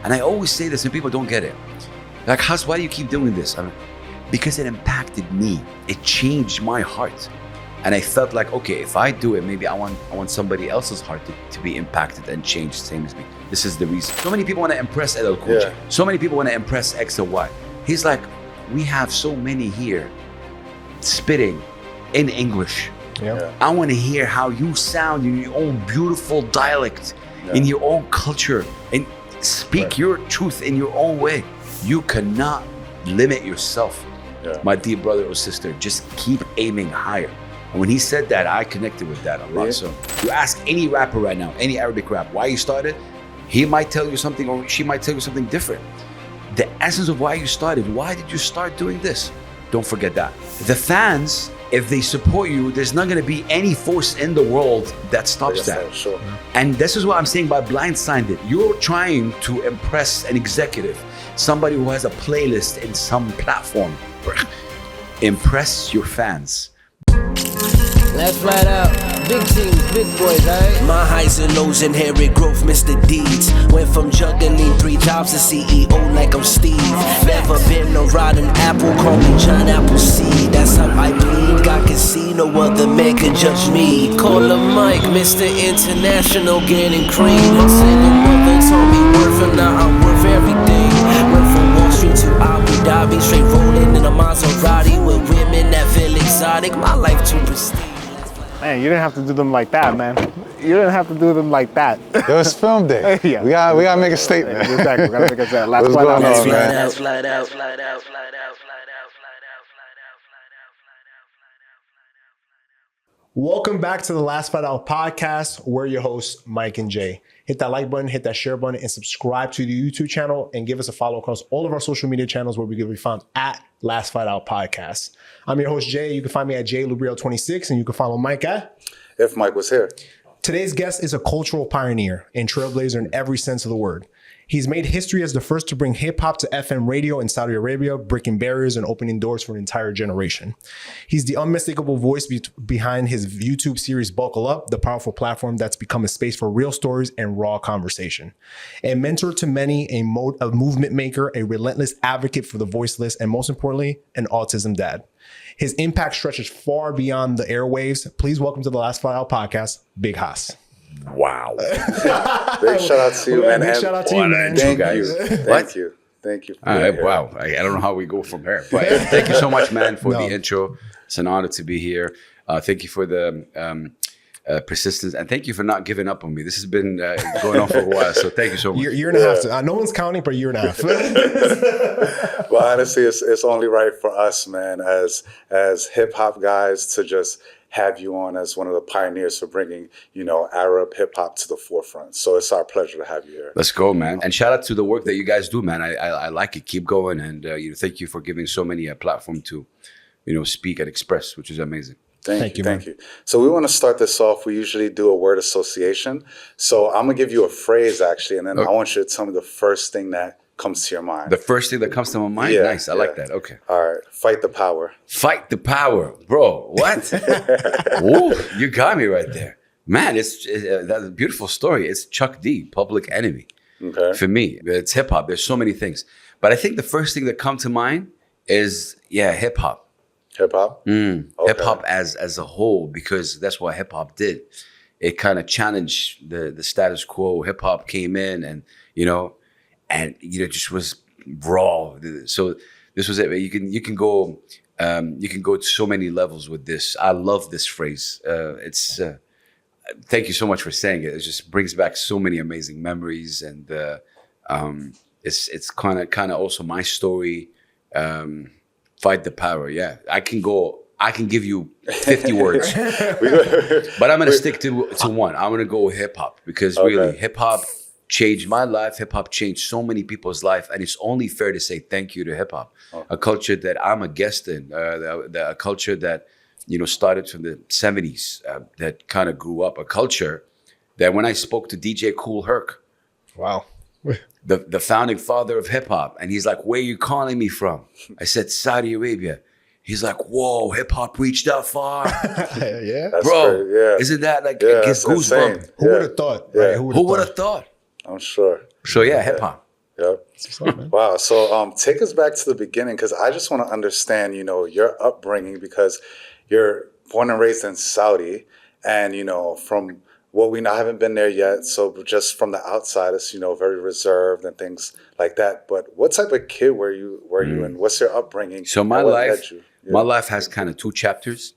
And I always say this and people don't get it. Like, Has, why do you keep doing this? Because it impacted me. It changed my heart. And I felt like, okay, if I do it, maybe I want somebody else's heart to be impacted and changed same as me. This is the reason. So many people want to impress LL Cool J. So many people want to impress X or Y. He's like, we have so many here spitting in English. Yeah. I want to hear how you sound in your own beautiful dialect, in your own culture, and speak your truth in your own way. You cannot limit yourself, my dear brother or sister. Just keep aiming higher. And when he said that, I connected with that a lot. So you ask any rapper right now, any Arabic rap, why you started, he might tell you something or she might tell you something different. The essence of why you started, why did you start doing this? Don't forget that. The fans, if they support you, there's not gonna be any force in the world that stops that. Sure. And this is what I'm saying by blindsided. You're trying to impress an executive, somebody who has a playlist in some platform. Impress your fans. Let's flat out. Big teams, big boys, right? My highs and lows, inherit growth, Mr. Deeds. Went from juggling 3 jobs to CEO like I'm Steve. Never been a rotten apple, call me John Appleseed. That's how I bleed. God can see, no other man can judge me. Call him Mike, Mr. International, getting cream. Single mother told me worth, and now I'm worth everything. Went from Wall Street to Abu Dhabi, straight rolling in a Maserati with women that feel exotic. My life too pristine. Man, you didn't have to do them like that, man. You didn't have to do them like that. It was film day. Yeah. We gotta make a statement. Exactly. We gotta make a statement. Last What's flight going out. on, man? Welcome back to the Last Fight Out podcast. We're your hosts, Mike and Jay. Hit that like button, hit that share button, and subscribe to the YouTube channel and give us a follow across all of our social media channels where we can be found at Last Fight Out Podcast. I'm your host, Jay. You can find me at JLubriel26, and you can follow Mike at If Mike was here. Today's guest is a cultural pioneer and trailblazer in every sense of the word. He's made history as the first to bring hip-hop to FM radio in Saudi Arabia, breaking barriers and opening doors for an entire generation. He's the unmistakable voice behind his YouTube series Buckle Up, the powerful platform that's become a space for real stories and raw conversation. A mentor to many, a movement maker, a relentless advocate for the voiceless, and most importantly, an autism dad. His impact stretches far beyond the airwaves. Please welcome to the Last Fight Out podcast, Big Has. Wow. Big shout out to you, man. Big shout out to you, man. Thank you. Thank you. All right, wow. I don't know how we go from here. But thank you so much, man, for the intro. It's an honor to be here. Thank you for the persistence. And thank you for not giving up on me. This has been going on for a while. So thank you so much. Year and a half. No one's counting, but a year and a half. Well, honestly, it's only right for us, man, as hip hop guys to just have you on as one of the pioneers for bringing, Arab hip hop to the forefront. So it's our pleasure to have you here. Let's go, man. And shout out to the work that you guys do, man. I like it. Keep going. And thank you for giving so many a platform to, speak and express, which is amazing. Thank you. So we want to start this off. We usually do a word association. So I'm going to give you a phrase, actually, and then I want you to tell me the first thing that comes to your mind. The first thing that comes to my mind? Yeah, nice. I like that. Okay. All right. Fight the power. Fight the power. Bro, what? Ooh, you got me right there. Man, that's a beautiful story. It's Chuck D, Public Enemy. Okay. For me, it's hip hop. There's so many things. But I think the first thing that comes to mind is, hip hop. Hip hop? Okay. Hip hop as a whole, because that's what hip hop did. It kind of challenged the status quo. Hip hop came in and, just was raw. So this was it. You can go to so many levels with this. I love this phrase. Thank you so much for saying it. It just brings back so many amazing memories, and it's kind of also my story. Fight the power. Yeah, I can give you 50 words, but I'm gonna stick to one. I'm gonna go hip hop, because really hip hop changed my life. Hip hop changed so many people's life, and it's only fair to say thank you to hip hop, a culture that I'm a guest in, a culture that started from the 70s, that kind of grew up, a culture that when I spoke to DJ Kool Herc, wow. The founding father of hip hop, and he's like, "Where are you calling me from?" I said, "Saudi Arabia." He's like, "Whoa, hip hop reached that far." Yeah, that's bro. great. Yeah. Isn't that like it gives goosebumps? Who would have thought? Yeah. Right? Who would have thought? I'm sure. So hip hop. Yep. Wow. So take us back to the beginning, because I just want to understand, your upbringing, because you're born and raised in Saudi, and, from what we know, I haven't been there yet. So just from the outside, it's, very reserved and things like that. But what type of kid were you and what's your upbringing? So my life has kind of two chapters.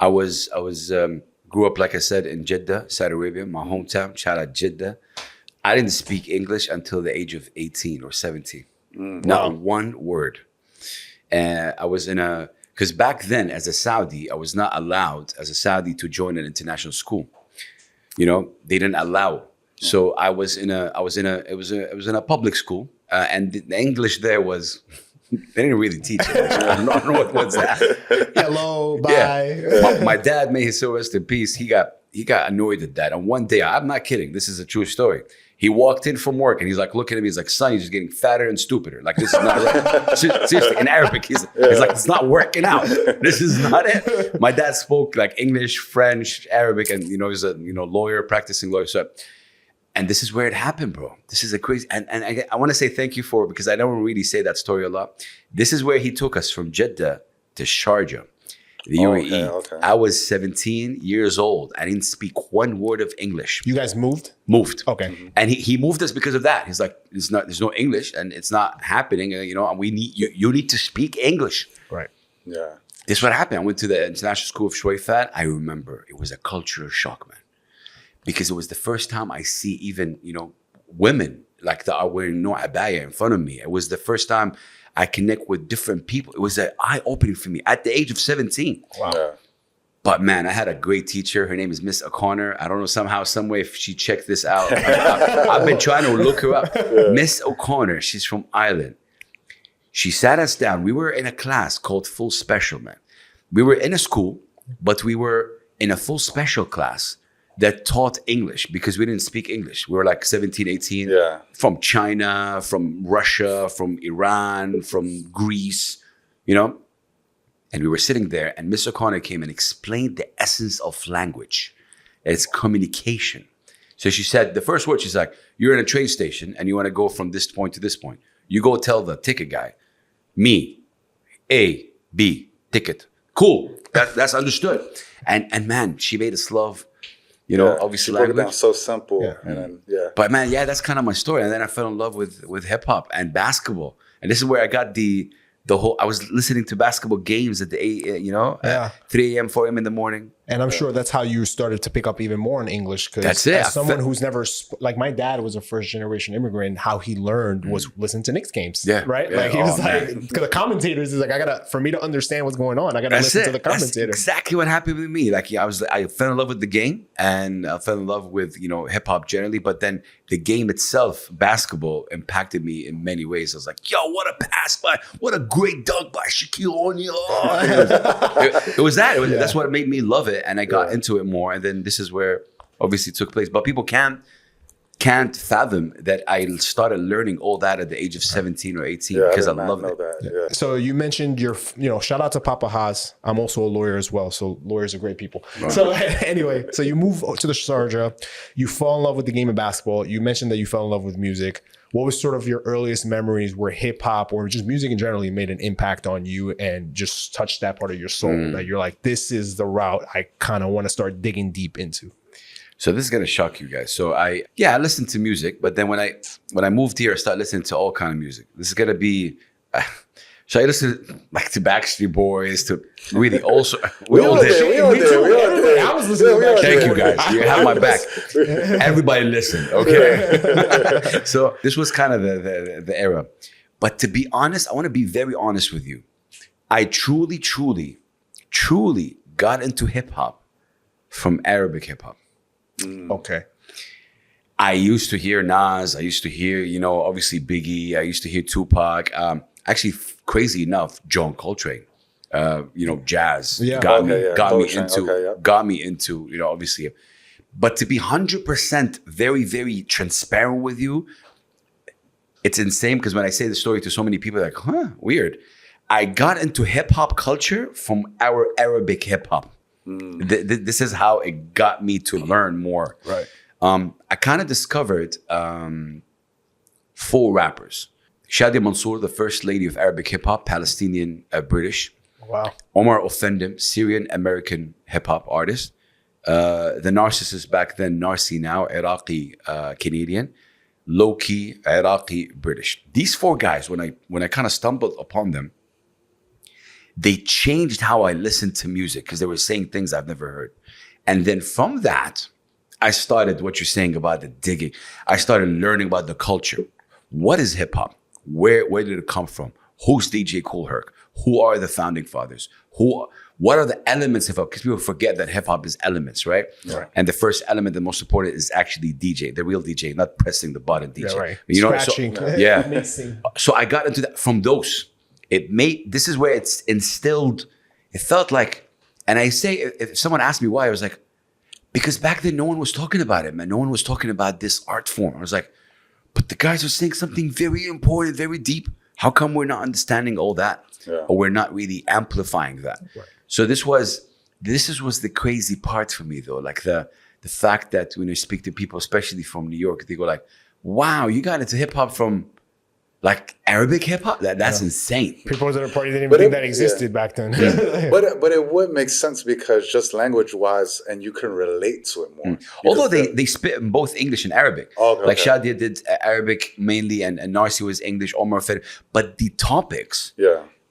I grew up, like I said, in Jeddah, Saudi Arabia, my hometown. Shout out Jeddah. I didn't speak English until the age of 18 or 17. Not one word. And I was because back then as a Saudi, I was not allowed as a Saudi to join an international school. They didn't allow. So I was in a public school, and the English there was, they didn't really teach it. I don't know what's that. Hello, bye. Yeah. My dad, may his soul rest in peace, he got annoyed at that. And one day, I'm not kidding, this is a true story. He walked in from work and he's like looking at me, he's like, son, you're just getting fatter and stupider. Like, this is not right. Seriously, in Arabic, he's like, it's not working out. This is not it. My dad spoke like English, French, Arabic, and he's a lawyer, practicing lawyer. So, and this is where it happened, bro. This is a crazy, and I want to say thank you for, because I don't really say that story a lot. This is where he took us from Jeddah to Sharjah, the UAE. Okay. I was 17 years old. I didn't speak one word of English. You guys moved? Moved. Okay. And he moved us because of that. He's like, there's no English and it's not happening. And we need, you need to speak English. Right. Yeah. This is what happened. I went to the International School of Shweifat. I remember it was a cultural shock, man. Because it was the first time I see even, women like that are wearing no abaya in front of me. It was the first time I connect with different people. It was an eye-opening for me at the age of 17. Wow. Yeah. But man, I had a great teacher. Her name is Miss O'Connor. I don't know, somehow, some way, if she checked this out. I've been trying to look her up. Yeah. Miss O'Connor, she's from Ireland. She sat us down. We were in a class called Full Special, man. We were in a school, but we were in a full special class that taught English because we didn't speak English. We were like 17, 18, from China, from Russia, from Iran, from Greece, And we were sitting there and Miss O'Connor came and explained the essence of language. It's communication. So she said, the first word, she's like, you're in a train station and you want to go from this point to this point. You go tell the ticket guy, me, A, B, ticket. Cool, that's understood. And man, she made us love, obviously language. Broke it down so simple. Yeah. And then, But man, that's kind of my story. And then I fell in love with hip hop and basketball. And this is where I got the whole, I was listening to basketball games at the 3 a.m., 4 a.m. in the morning. And I'm sure that's how you started to pick up even more in English. That's it. As someone who's never, like my dad was a first generation immigrant, how he learned was listening to Knicks games. Yeah. Right? Like he was because the commentators is like, for me to understand what's going on, I got to listen to the commentator. That's exactly what happened with me. Like I fell in love with the game and I fell in love with, hip hop generally. But then the game itself, basketball, impacted me in many ways. I was like, yo, what a pass what a great dunk by Shaquille O'Neal. It was that. That's what made me love it. And I got into it more. And then this is where obviously it took place. But people can't fathom that I started learning all that at the age of 17 or 18 because I love it. That. So you mentioned shout out to Papa Haas. I'm also a lawyer as well. So lawyers are great people. Right. So anyway, so you move to the Sharjah, you fall in love with the game of basketball. You mentioned that you fell in love with music. What was sort of your earliest memories where hip hop or just music in general made an impact on you and just touched that part of your soul that you're like, this is the route I kind of want to start digging deep into? So this is gonna shock you guys. So I listened to music, but then when I moved here, I started listening to all kind of music. This is gonna be. Should I listen like to Backstreet Boys, to really also we all did. I was listening to Backstreet. Thank you guys. You have my back. Everybody listen, okay? So this was kind of the era. But to be honest, I want to be very honest with you. I truly got into hip hop from Arabic hip hop. Okay. I used to hear Nas. I used to hear, obviously Biggie. I used to hear Tupac. Actually, crazy enough, John Coltrane. Jazz got me into, obviously. But to be 100% very, very transparent with you, it's insane because when I say the story to so many people, they're like, weird. I got into hip hop culture from our Arabic hip hop. This is how it got me to learn more. Right. I kind of discovered 4 rappers. Shadi Mansour, the first lady of Arabic hip-hop, Palestinian British. Wow. Omar Offendem, Syrian-American hip-hop artist. The narcissist back then, Narsi now, Iraqi Canadian. Low-key, Iraqi British. These 4 guys, when I kind of stumbled upon them, they changed how I listened to music because they were saying things I've never heard. And then from that, I started what you're saying about the digging. I started learning about the culture. What is hip hop? Where did it come from? Who's DJ Kool Herc? Who are the founding fathers? What are the elements of hip hop? Because people forget that hip hop is elements, right? Right. And the first element, the most important, is actually DJ, the real DJ, not pressing the button DJ. Yeah, right. You know, Scratching. so, yeah. Mixing. So I got into that from those. This is where it's instilled. It felt like, and I say, if someone asked me why, I was like, because back then no one was talking about it, man. No one was talking about this art form. I was like, but the guys are saying something very important, very deep. How come we're not understanding all that? Yeah. Or we're not really amplifying that? Right. So this was the crazy part for me though. Like the fact that when you speak to people, especially from New York, they go like, wow, you got into hip hop from like Arabic hip hop? That's insane. People at a party didn't even think that existed back then. Yeah. but it would make sense because just language wise, and you can relate to it more. Although they spit in both English and Arabic. Okay, like Shadia did Arabic mainly, and Narsi was English, Omar Fed. But the topics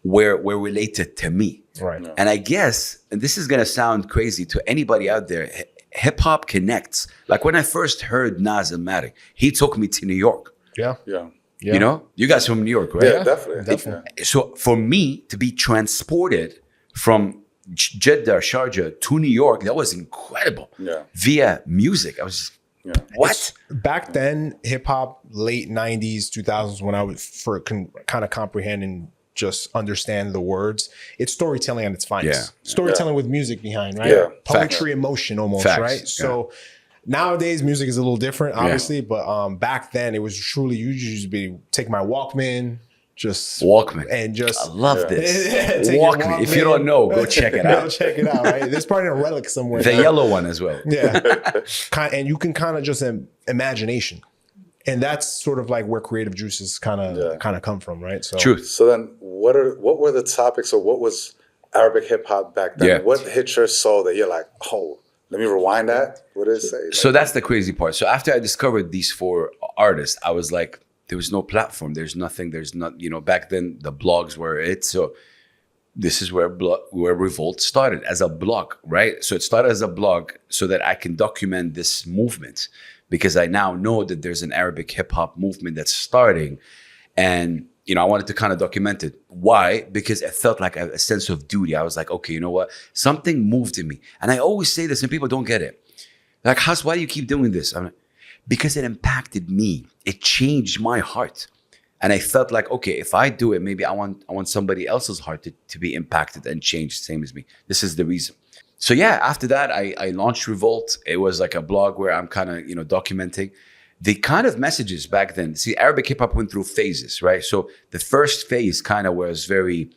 were related to me. Right. Yeah. And I guess, and this is gonna sound crazy to anybody out there, hip hop connects. Like when I first heard Nas and Matic, he took me to New York. Yeah. Yeah. Yeah. You know, you guys from New York, right? Yeah, definitely. So for me to be transported from Jeddah, Sharjah to New York, that was incredible. Yeah. Via music, I was just, what? Back then, hip hop, late 90s, 2000s, when I would kind of comprehend and just understand the words, it's storytelling at its finest. Yeah. Storytelling with music behind, right? Yeah. Poetry, emotion almost, Facts. right? So nowadays, music is a little different, obviously, but back then it was truly, you just take my Walkman, just Walkman. And just I love this. Take your Walkman. If you don't know, go check it out. Go check it out, right? There's probably a relic somewhere. The yellow one as well. Yeah. And you can kind of just imagination. And that's sort of like where creative juices kind of come from, right? So Truth. So then what were the topics, or what was Arabic hip hop back then? Yeah. What hit your soul that you're like, oh, let me rewind that? What did it say? Like, So that's the crazy part. So after I discovered these 4 artists, I was like, there was no platform. There's nothing. There's not, back then the blogs were it. So this is where Revolt started as a blog, right? So it started as a blog so that I can document this movement, because I now know that there's an Arabic hip hop movement that's starting. And, I wanted to kind of document it. Why? Because it felt like a sense of duty. I was like, okay, you know what? Something moved in me. And I always say this and people don't get it. Like, Has, why do you keep doing this? I'm like, because it impacted me. It changed my heart. And I felt like, okay, if I do it, maybe I want somebody else's heart to be impacted and changed, same as me. This is the reason. So yeah, after that, I launched Revolt. It was like a blog where I'm kind of, documenting the kind of messages back then. See, Arabic hip hop went through phases, right? So the first phase kind of was very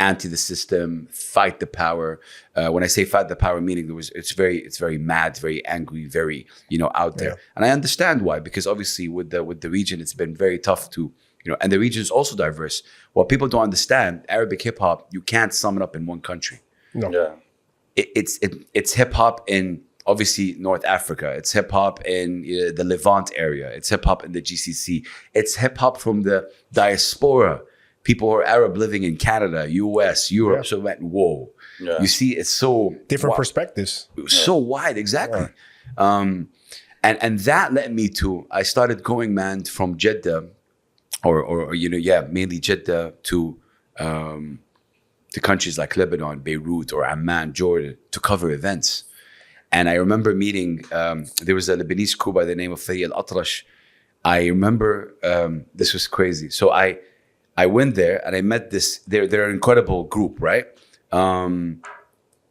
anti the system, fight the power. When I say fight the power, meaning it's very mad, very angry, very, out there. Yeah. And I understand why, because obviously with the region, it's been very tough to, and the region is also diverse. What people don't understand, Arabic hip hop, you can't sum it up in one country. No. Yeah. It's hip hop in obviously North Africa. It's hip hop in the Levant area. It's hip hop in the GCC. It's hip hop from the diaspora. People who are Arab living in Canada, US, Europe. Yeah. So went, whoa. Yeah. You see, it's so different perspectives. So wide, exactly. Yeah. And that led me to, I started going, man, from Jeddah, or mainly Jeddah to countries like Lebanon, Beirut, or Amman, Jordan, to cover events. And I remember meeting, there was a Lebanese crew by the name of Faye Al-Atrash. I remember, this was crazy. So I went there and I met this, they're an incredible group, right?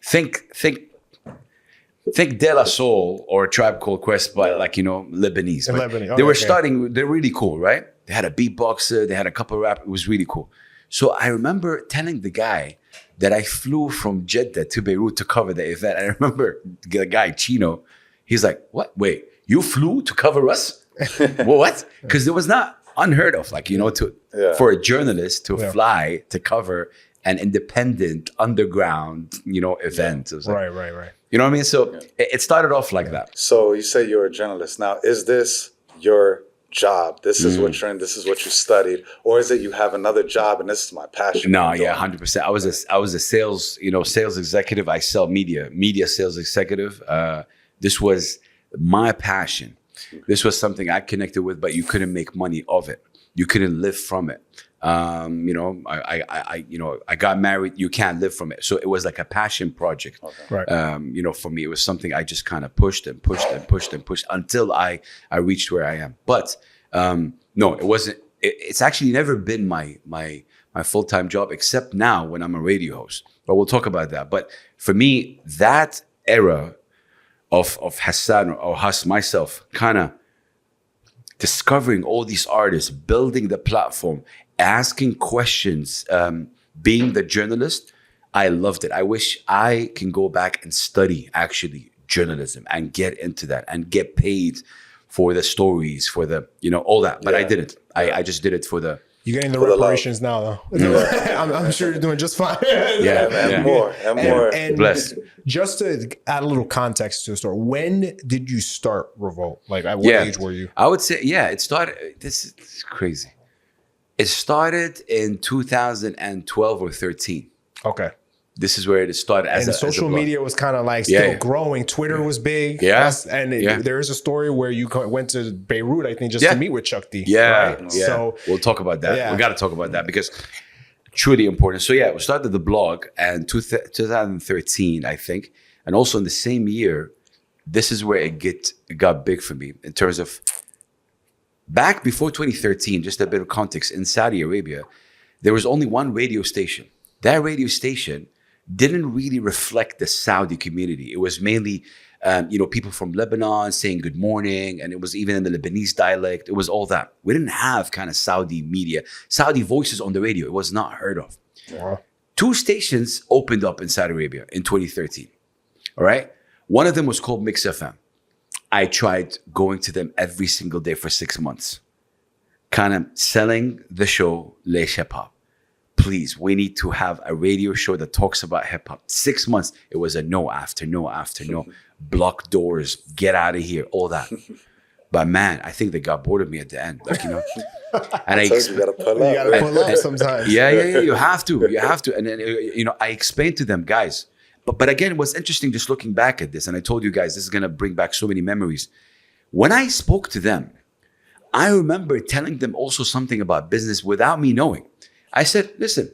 Think De La Soul or a Tribe Called Quest, but Lebanese. Lebanese. They were starting, they're really cool, right? They had a beatboxer, they had a couple of rap, it was really cool. So I remember telling the guy that I flew from Jeddah to Beirut to cover the event. And I remember the guy, Chino, he's like, what? Wait, you flew to cover us? Well, what? Because there was not unheard of. Like, you know, for a journalist to fly to cover an independent underground, you know, event. It was like, Right. you know what I mean? So it started off like that. So you say you're a journalist. Now, is this your job? This is what you're in. This is what you studied, or is it you have another job and this is my passion? No, yeah, 100%. I was a sales, you know, sales executive. I sell media sales executive. This was my passion. This was something I connected with, but you couldn't make money of it. You couldn't live from it. You know, I got married. You can't live from it. So it was like a passion project. Right. You know, for me, it was something I just kind of pushed until I reached where I am. But no, it wasn't. It's actually never been my full-time job, except now when I'm a radio host. But we'll talk about that. But for me, that era of Hassan or Hass, myself, kind of discovering all these artists, building the platform, asking questions, being the journalist, I loved it. I wish I can go back and study actually journalism and get into that and get paid for the stories, for the, you know, all that. But I didn't. I just did it for the... You're getting the reparations now, though. I'm sure you're doing just fine. And more. And Blessed. Just to add a little context to the story, when did you start Revolt? Like, at what age were you? I would say, it started, this is crazy. It started in 2012 or 13. Okay. This is where it started. And social media was kind of like still growing. Twitter was big. There is a story where you went to Beirut, I think, just to meet with Chuck D. Right? So we'll talk about that. We got to talk about that because truly important. So we started the blog and 2013, I think. And also in the same year, this is where it got big for me in terms of back before 2013, just a bit of context, in Saudi Arabia, there was only one radio station. That radio station didn't really reflect the Saudi community. It was mainly, people from Lebanon saying good morning, and it was even in the Lebanese dialect. It was all that. We didn't have kind of Saudi media, Saudi voices on the radio. It was not heard of. Yeah. 2 stations opened up in Saudi Arabia in 2013. All right. One of them was called Mix FM. I tried going to them every single day for 6 months, kind of selling the show Laish Hip-Hop. Please, we need to have a radio show that talks about hip hop. 6 months, it was a no after no after no. Block doors, get out of here, all that. But man, I think they got bored of me at the end. Like, you know. And you gotta pull up. You gotta pull up sometimes. Yeah. You have to. And then, I explained to them, guys. But again, it was interesting just looking back at this. And I told you guys, this is gonna bring back so many memories. When I spoke to them, I remember telling them also something about business without me knowing. I said, listen,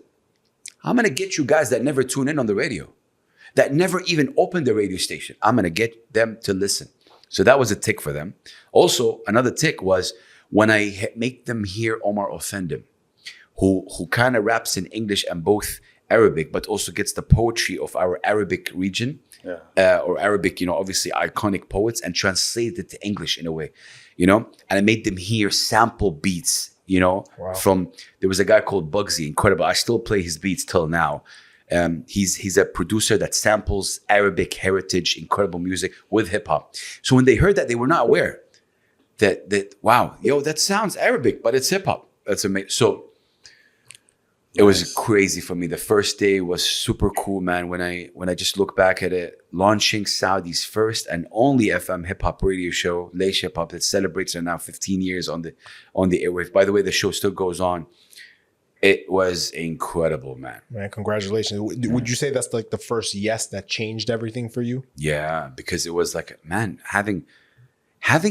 I'm going to get you guys that never tune in on the radio, that never even opened the radio station. I'm going to get them to listen. So that was a tick for them. Also, another tick was when I make them hear Omar Offendim, who kind of raps in English and both Arabic, but also gets the poetry of our Arabic region or Arabic, obviously iconic poets, and translate it to English in a way, and I made them hear sample beats. From, there was a guy called Bugsy, incredible. I still play his beats till now. He's a producer that samples Arabic heritage, incredible music with hip hop. So when they heard that, they were not aware that wow, that sounds Arabic, but it's hip hop. That's amazing. So it was crazy for me. The first day was super cool, man. When I just look back at it, launching Saudi's first and only FM hip hop radio show, Laish Hip-Hop, that celebrates now 15 years on the airwave. By the way, the show still goes on. It was incredible, man. Man, congratulations. Would you say that's like the first yes that changed everything for you? Yeah, because it was like, man, having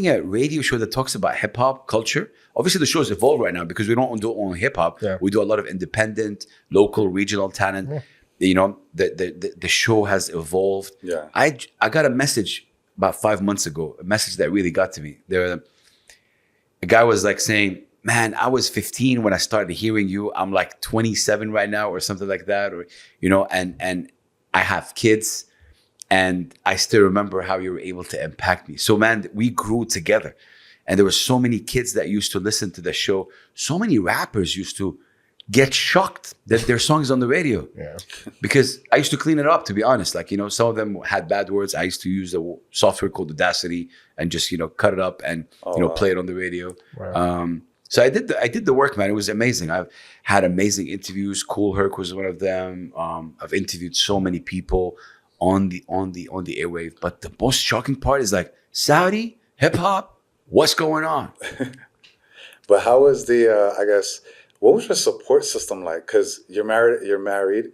a radio show that talks about hip hop culture. Obviously, the show's evolved right now because we don't do only hip hop. Yeah. We do a lot of independent, local, regional talent. Yeah. The show has evolved. Yeah. I got a message about 5 months ago, a message that really got to me. A guy was like saying, man, I was 15 when I started hearing you. I'm like 27 right now or something like that. Or, and I have kids. And I still remember how you were able to impact me. So, man, we grew together. And there were so many kids that used to listen to the show. So many rappers used to get shocked that their song is on the radio. Yeah. Because I used to clean it up, to be honest. Like, some of them had bad words. I used to use a software called Audacity and just, cut it up and, play it on the radio. Right. So I did the work, man. It was amazing. I've had amazing interviews. Cool Herc was one of them. I've interviewed so many people on the airwave. But the most shocking part is like, Saudi hip hop, what's going on? But how was the? I guess, what was your support system like? Because you're married.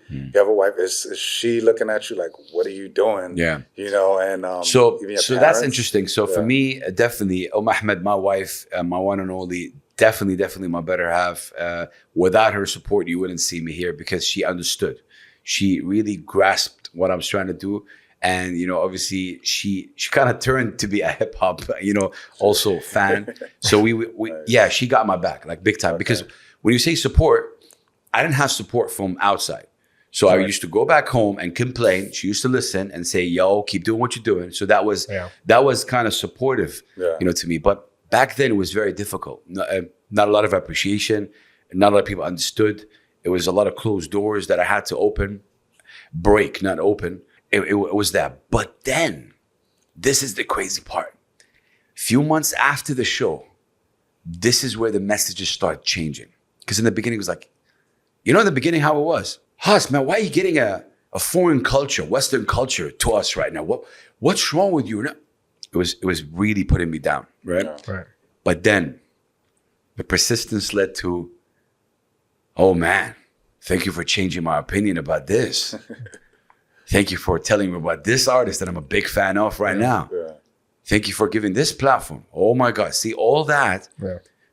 You have a wife. Is she looking at you like, what are you doing? Yeah. You know, and so even your that's parents? interesting. So for me, definitely, Ahmed, my wife, my one and only, definitely my better half. Without her support, you wouldn't see me here because she understood. She really grasped what I was trying to do. And, you know, obviously she kind of turned to be a hip hop, you know, also fan. So we Nice. yeah, she got my back like big time. Okay. Because when you say support, I didn't have support from outside. So I used to go back home and complain. She used to listen and say, yo, keep doing what you're doing. So that was kind of supportive, you know, to me. But back then it was very difficult. Not a lot of appreciation. Not a lot of people understood. It was a lot of closed doors that I had to break, not open. It was that. But then, this is the crazy part. Few months after the show, this is where the messages start changing. Because in the beginning, it was like, you know in the beginning how it was? Huss, man, why are you getting a foreign culture, Western culture to us right now? What's wrong with you? It was really putting me down, right? Yeah. Right. But then, the persistence led to, oh man, thank you for changing my opinion about this. Thank you for telling me about this artist that I'm a big fan of right now. Yeah. Thank you for giving this platform. Oh my God. See, all that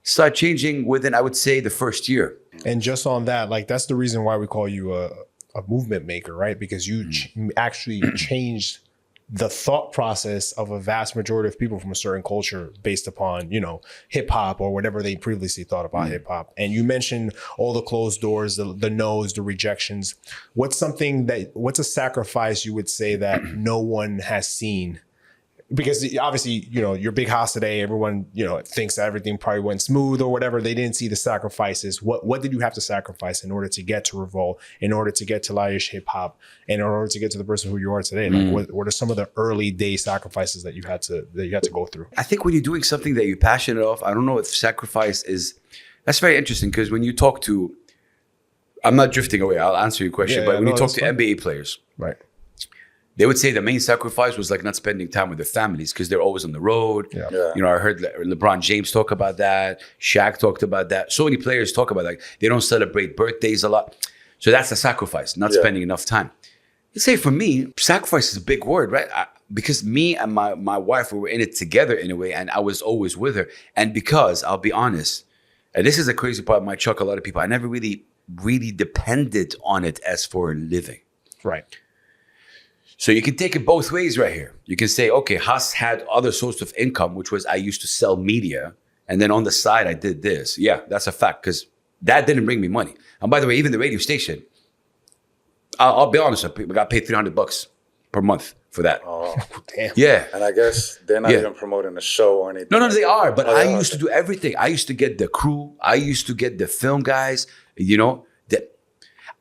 start changing within, I would say, the first year. And just on that, like, that's the reason why we call you a movement maker, right? Because you actually changed the thought process of a vast majority of people from a certain culture based upon, you know, hip hop or whatever they previously thought about hip hop. And you mentioned all the closed doors, the no's, the rejections. What's a sacrifice you would say that no one has seen? Because obviously, you know, your big house today, everyone, you know, thinks that everything probably went smooth or whatever. They didn't see the sacrifices. What did you have to sacrifice in order to get to Revolt, in order to get to Laish Hip-Hop, and in order to get to the person who you are today? Like, what are some of the early day sacrifices that you had to go through? I think when you're doing something that you're passionate of, I don't know if sacrifice is, that's very interesting because when you talk to, I'm not drifting away, I'll answer your question, but when you talk to NBA players, right, they would say the main sacrifice was like not spending time with their families because they're always on the road. Yeah. You know, I heard LeBron James talk about that. Shaq talked about that. So many players talk about like they don't celebrate birthdays a lot. So that's a sacrifice, not spending enough time. Let's say for me, sacrifice is a big word, right? Because me and my wife, we were in it together in a way, and I was always with her. And because, I'll be honest, and this is a crazy part, might shock a lot of people, I never really depended on it as for a living. Right. So you can take it both ways right here. You can say, okay, Haas had other source of income, which was I used to sell media. And then on the side, I did this. Yeah, that's a fact because that didn't bring me money. And by the way, even the radio station, I'll be honest, I got paid $300 per month for that. Oh, Damn. Yeah. and I guess they're not even promoting the show or anything. No, they are. But Oh, I yeah, used to do everything. I used to get the crew. I used to get the film guys, you know,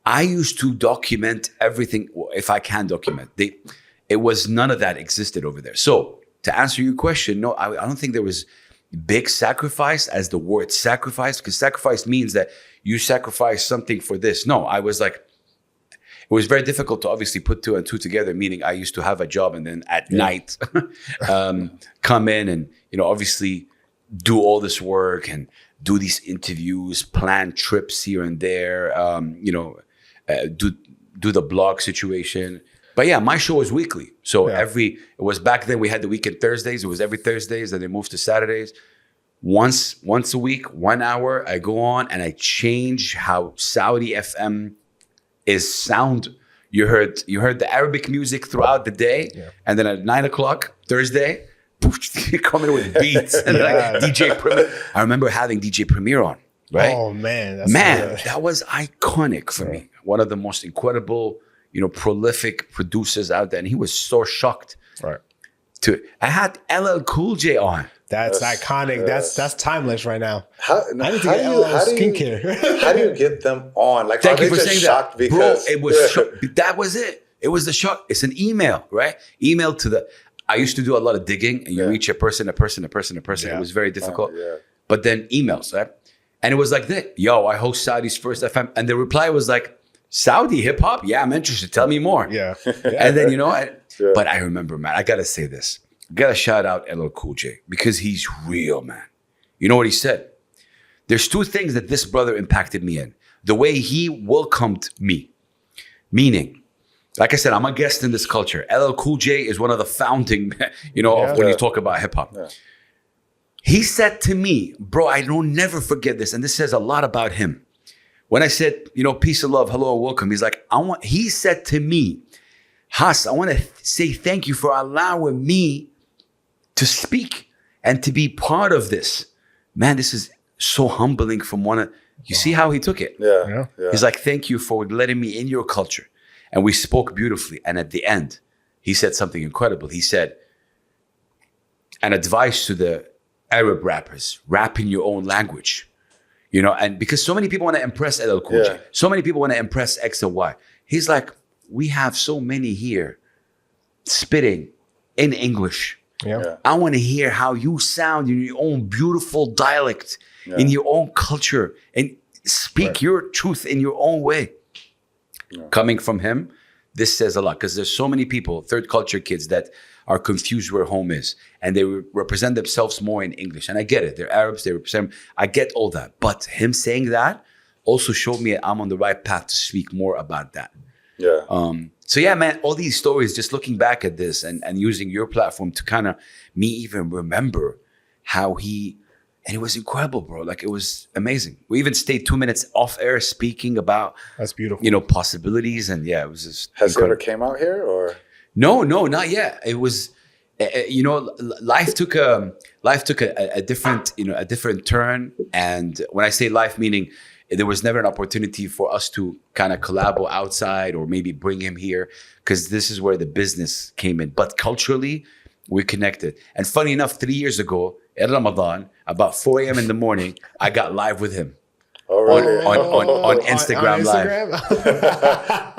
I used to document everything if I can document. It was none of that existed over there. So to answer your question, no, I don't think there was big sacrifice as the word sacrifice, because sacrifice means that you sacrifice something for this. No, I was like, it was very difficult to obviously put two and two together, meaning I used to have a job and then at night come in and, you know, obviously do all this work and do these interviews, plan trips here and there, you know, do the blog situation. But yeah, my show was weekly. So it was back then we had the weekend Thursdays. It was every Thursdays, then they moved to Saturdays. Once a week, 1 hour, I go on and I change how Saudi FM is sound. You heard the Arabic music throughout the day. Yeah. And then at 9 o'clock, Thursday, coming with beats and like DJ Premier. I remember having DJ Premier on, right? Oh man, that was iconic for me. One of the most incredible, you know, prolific producers out there, and he was so shocked. Right. I had LL Cool J on. That's iconic. That's timeless right now. How do you get them on? Like, thank are you they for just saying shocked that, because bro. It was that was it. It was the shock. It's an email, right? Email to the. I used to do a lot of digging, and you reach a person. It was very difficult. But then emails, right? And it was like this, yo, I host Saudi's first FM. And the reply was like, Saudi hip hop? Yeah, I'm interested. Tell me more. Yeah. And then, but I remember, man, I got to say this. I got to shout out LL Cool J because he's real, man. You know what he said? There's two things that this brother impacted me in. The way he welcomed me. Meaning, like I said, I'm a guest in this culture. LL Cool J is one of the founding, of when you talk about hip hop. Yeah. He said to me, bro, I will never forget this. And this says a lot about him. When I said, peace and love, hello and welcome, he's like, he said to me, Hass, I want to say thank you for allowing me to speak and to be part of this. Man, this is so humbling from you see how he took it? Yeah. He's like, thank you for letting me in your culture. And we spoke beautifully. And at the end, he said something incredible. He said, an advice to the Arab rappers, rap in your own language. And because so many people want to impress LL Cool J. So many people want to impress X and Y. He's like, we have so many here spitting in English. Yeah. I want to hear how you sound in your own beautiful dialect, in your own culture, and speak your truth in your own way. Yeah. Coming from him, this says a lot because there's so many people, third culture kids that are confused where home is and they represent themselves more in English. And I get it. They're Arabs. They represent, I get all that. But him saying that also showed me I'm on the right path to speak more about that. Yeah. So yeah, man, all these stories, just looking back at this and using your platform to kind of me even remember how and it was incredible, bro. Like it was amazing. We even stayed 2 minutes off air speaking about, that's beautiful, possibilities. And yeah, it was just Has he ever came out here or? No, not yet. It was, life took a different, a different turn. And when I say life, meaning there was never an opportunity for us to kind of collabo outside or maybe bring him here because this is where the business came in. But culturally, we connected. And funny enough, 3 years ago in Ramadan, about 4 a.m. in the morning, I got live with him. On Instagram Live.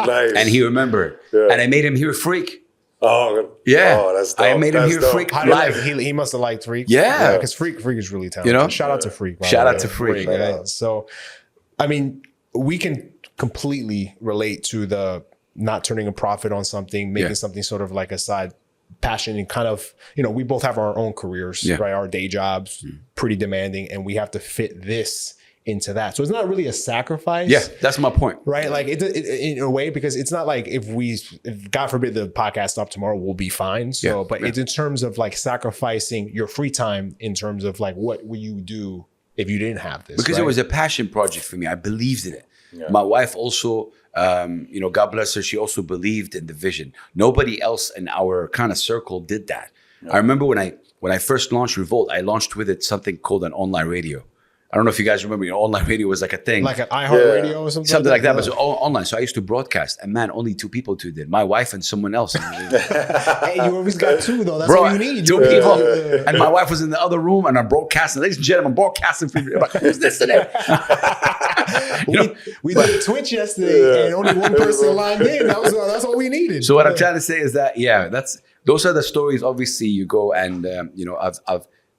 Nice. And he remembered. Yeah. And I made him hear Freak. Oh, yeah. Oh, that's dope. I made him hear dope. Freak live. He must have liked Freak. Yeah. Because Freak is really talented. Shout out to Freak. Shout out to Freak. So, I mean, we can completely relate to the not turning a profit on something, making something sort of like a side passion and kind of, we both have our own careers, right? Our day jobs, pretty demanding, and we have to fit this into that. So it's not really a sacrifice. Yeah, that's my point. Right? Like it in a way, because it's not like if God forbid the podcast stopped tomorrow, we'll be fine. So, but it's in terms of like sacrificing your free time in terms of like, what will you do if you didn't have this? Because it was a passion project for me. I believed in it. Yeah. My wife also, God bless her, she also believed in the vision. Nobody else in our kind of circle did that. Yeah. I remember when I first launched Revolt, I launched with it something called an online radio. I don't know if you guys remember, online radio was like a thing. Like an iHeart radio or something? Something like that, but it was online. So I used to broadcast. And man, only 2 people did. My wife and someone else. Hey, you always got 2 though. That's all you need. 2 people. And my wife was in the other room and I'm broadcasting. Ladies and gentlemen, I'm broadcasting for you. Like, who's this today? We did Twitch yesterday and only 1 person lined in. That's all we needed. So what I'm trying to say is that, those are the stories. Obviously, you go and,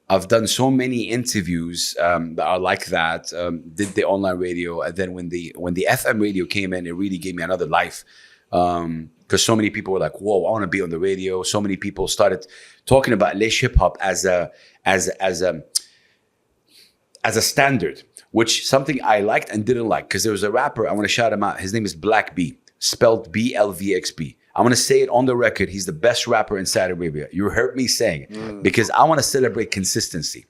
I've done so many interviews that are like that. Did the online radio, and then when the FM radio came in, it really gave me another life. Because so many people were like, "Whoa, I want to be on the radio." So many people started talking about Laish Hip-Hop as a standard, which something I liked and didn't like. Because there was a rapper, I want to shout him out. His name is Black B, spelled BLVXB. I want to say it on the record. He's the best rapper in Saudi Arabia. You heard me saying it because I want to celebrate consistency.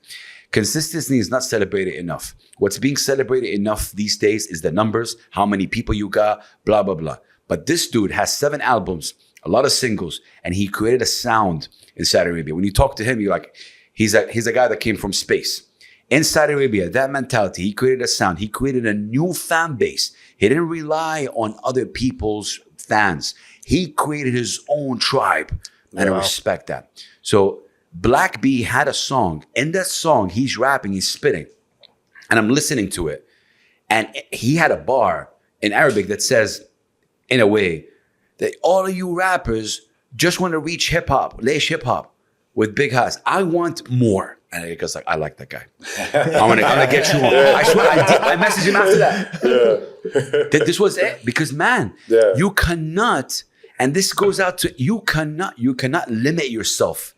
Consistency is not celebrated enough. What's being celebrated enough these days is the numbers, how many people you got, blah, blah, blah. But this dude has 7 albums, a lot of singles, and he created a sound in Saudi Arabia. When you talk to him, you're like, he's a guy that came from space. In Saudi Arabia, that mentality, he created a sound. He created a new fan base. He didn't rely on other people's fans. He created his own tribe, and I respect that. So Black B had a song. In that song, he's rapping, he's spitting, and I'm listening to it. And he had a bar in Arabic that says, in a way, that all of you rappers just want to reach hip-hop, Laish Hip-Hop with Big Hass. I want more. And he goes like, I like that guy. I'm gonna get you on. I swear, I messaged him after that. This was it. Because man, you cannot, and this goes out to, you cannot limit yourself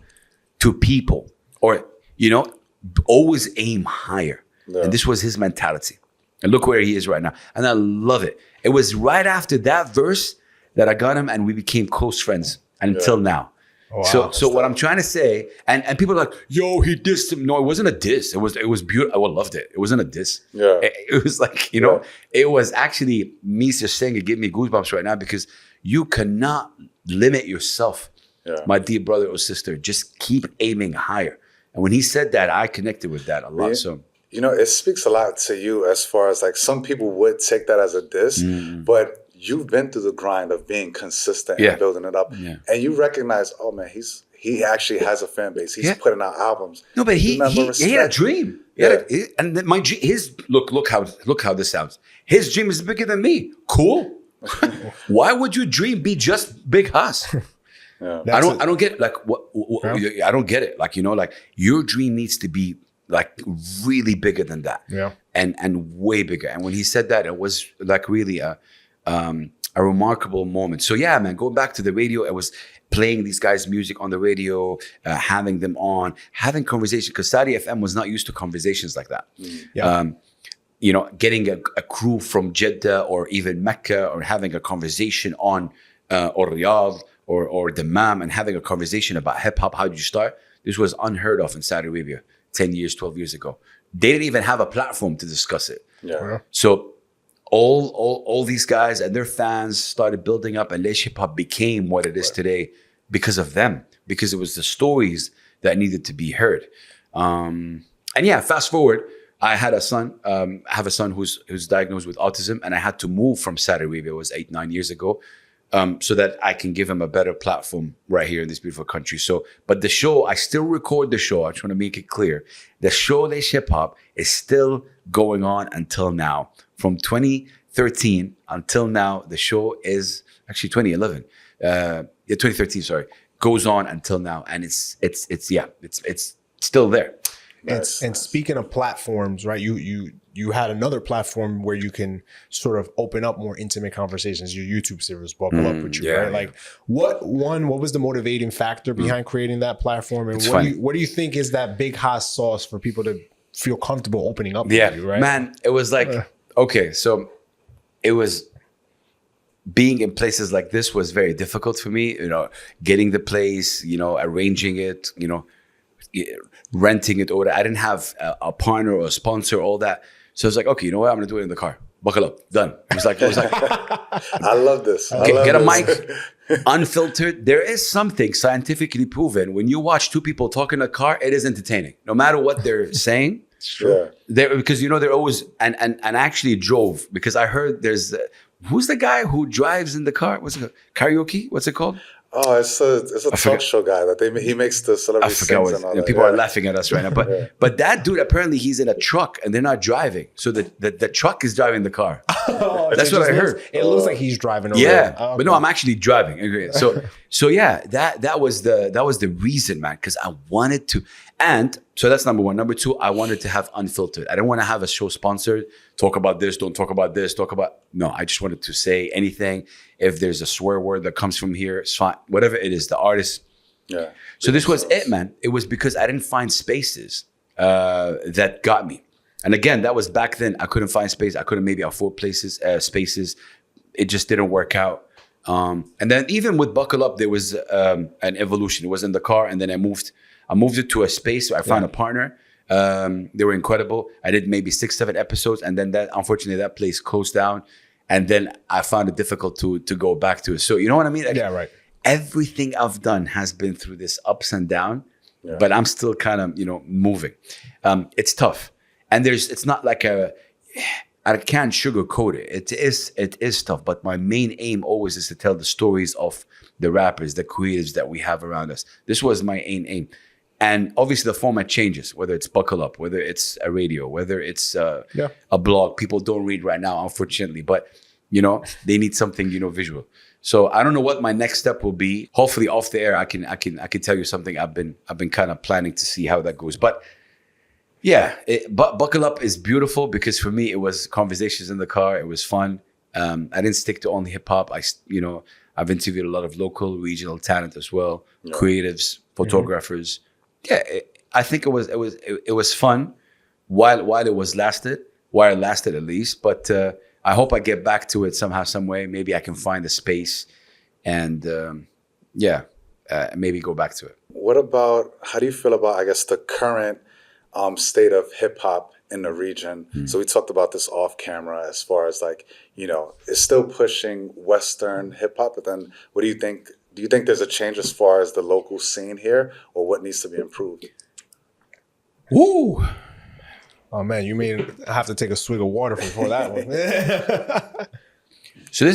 to people, or, you know, always aim higher. And this was his mentality. And look where he is right now. And I love it. It was right after that verse that I got him and we became close friends until now. Wow. So what I'm trying to say, and people are like, yo, he dissed him. No, it wasn't a diss. It was beautiful. I loved it. It wasn't a diss. Yeah. It was like, you know, it was actually me just saying it gave me goosebumps right now, because you cannot limit yourself, my dear brother or sister. Just keep aiming higher. And when he said that, I connected with that a lot. So, you know, it speaks a lot to you as far as like some people would take that as a diss, but you've been through the grind of being consistent and building it up. Yeah. And you recognize, oh man, he actually has a fan base. He's putting out albums. No, but he had a dream. And then look how this sounds. His dream is bigger than me. Cool. Why would your dream be just Big Haas? I don't get it. Like I don't get it. Like, you know, like your dream needs to be like really bigger than that. Yeah. And way bigger. And when he said that, it was like really a remarkable moment. So yeah, man, going back to the radio, I was playing these guys' music on the radio, having them on, having conversation, because Saudi FM was not used to conversations like that. You know, getting a crew from Jeddah or even Mecca, or having a conversation on or Riyadh or Dammam, and having a conversation about hip hop. How did you start? This was unheard of in Saudi Arabia 10 years, 12 years ago. They didn't even have a platform to discuss it. So all these guys and their fans started building up, and Laish Hip-Hop became what it is today because of them, because it was the stories that needed to be heard. And yeah, fast forward, I had a son, have a son who's diagnosed with autism, and I had to move from Saudi Arabia. It was 8-9 years ago, so that I can give him a better platform right here in this beautiful country. So, but the show, I still record the show. I just want to make it clear. The show Laish Hip-Hop is still going on until now. From 2013 until now, the show is actually 2011. 2013, sorry, goes on until now, and it's still there. And speaking of platforms, right? You had another platform where you can sort of open up more intimate conversations. Your YouTube series, Buckle Up With You, right? Like, what was the motivating factor behind creating that platform, and what do you think is that Big Haas sauce for people to feel comfortable opening up with you, right? Man, it was like, okay, so it was, being in places like this was very difficult for me, you know, getting the place, you know, arranging it, you know, renting it, or I didn't have a partner or a sponsor, all that. So I was like, okay, you know what? I'm gonna do it in the car. Buckle up, done. It was like I love this. Get a mic, unfiltered. There is something scientifically proven. When you watch two people talk in a car, it is entertaining, no matter what they're saying. Sure. Because, you know, they're always, and actually drove, because I heard there's, who's the guy who drives in the car? What's it called? Karaoke? What's it called? Oh, it's a talk show guy that he makes the celebrity sings and all that. People are laughing at us right now, but that dude, apparently he's in a truck and they're not driving, so the truck is driving the car. That's what I heard. It looks like he's driving around. Yeah, but no, I'm actually driving. So yeah, that was the reason, man, because I wanted to. And so that's number one. Number two, I wanted to have unfiltered. I didn't want to have a show sponsored. Talk about this, don't talk about this, no, I just wanted to say anything. If there's a swear word that comes from here, it's fine. Whatever it is, the artist. Yeah. So this was it, man. It was because I didn't find spaces that got me. And again, that was back then. I couldn't find space. I couldn't maybe afford spaces. It just didn't work out. And then even with Buckle Up, there was an evolution. It was in the car, and then I moved it to a space. I found a partner. They were incredible. I did maybe 6-7 episodes, and then unfortunately that place closed down. And then I found it difficult to go back to it. So you know what I mean? Like, yeah, right. Everything I've done has been through this ups and down, but I'm still kind of, you know, moving. It's tough. And it's not like I can't sugarcoat it. It is tough, but my main aim always is to tell the stories of the rappers, the creatives that we have around us. This was my main aim. And obviously the format changes, whether it's Buckle Up, whether it's a radio, whether it's a blog. People don't read right now, unfortunately, but you know, they need something, you know, visual. So I don't know what my next step will be. Hopefully off the air, I can tell you something I've been kind of planning to see how that goes. But But Buckle Up is beautiful because for me, it was conversations in the car. It was fun. I didn't stick to only hip hop. I've interviewed a lot of local, regional talent as well, creatives, photographers. I think it was fun while it lasted at least. But I hope I get back to it somehow, some way. Maybe I can find a space and maybe go back to it. How do you feel about, I guess, the current state of hip hop in the region? So we talked about this off camera as far as like, it's still pushing Western hip hop, but then what do you think? Do you think there's a change as far as the local scene here, or what needs to be improved? Woo! Oh man, I have to take a swig of water before that one. So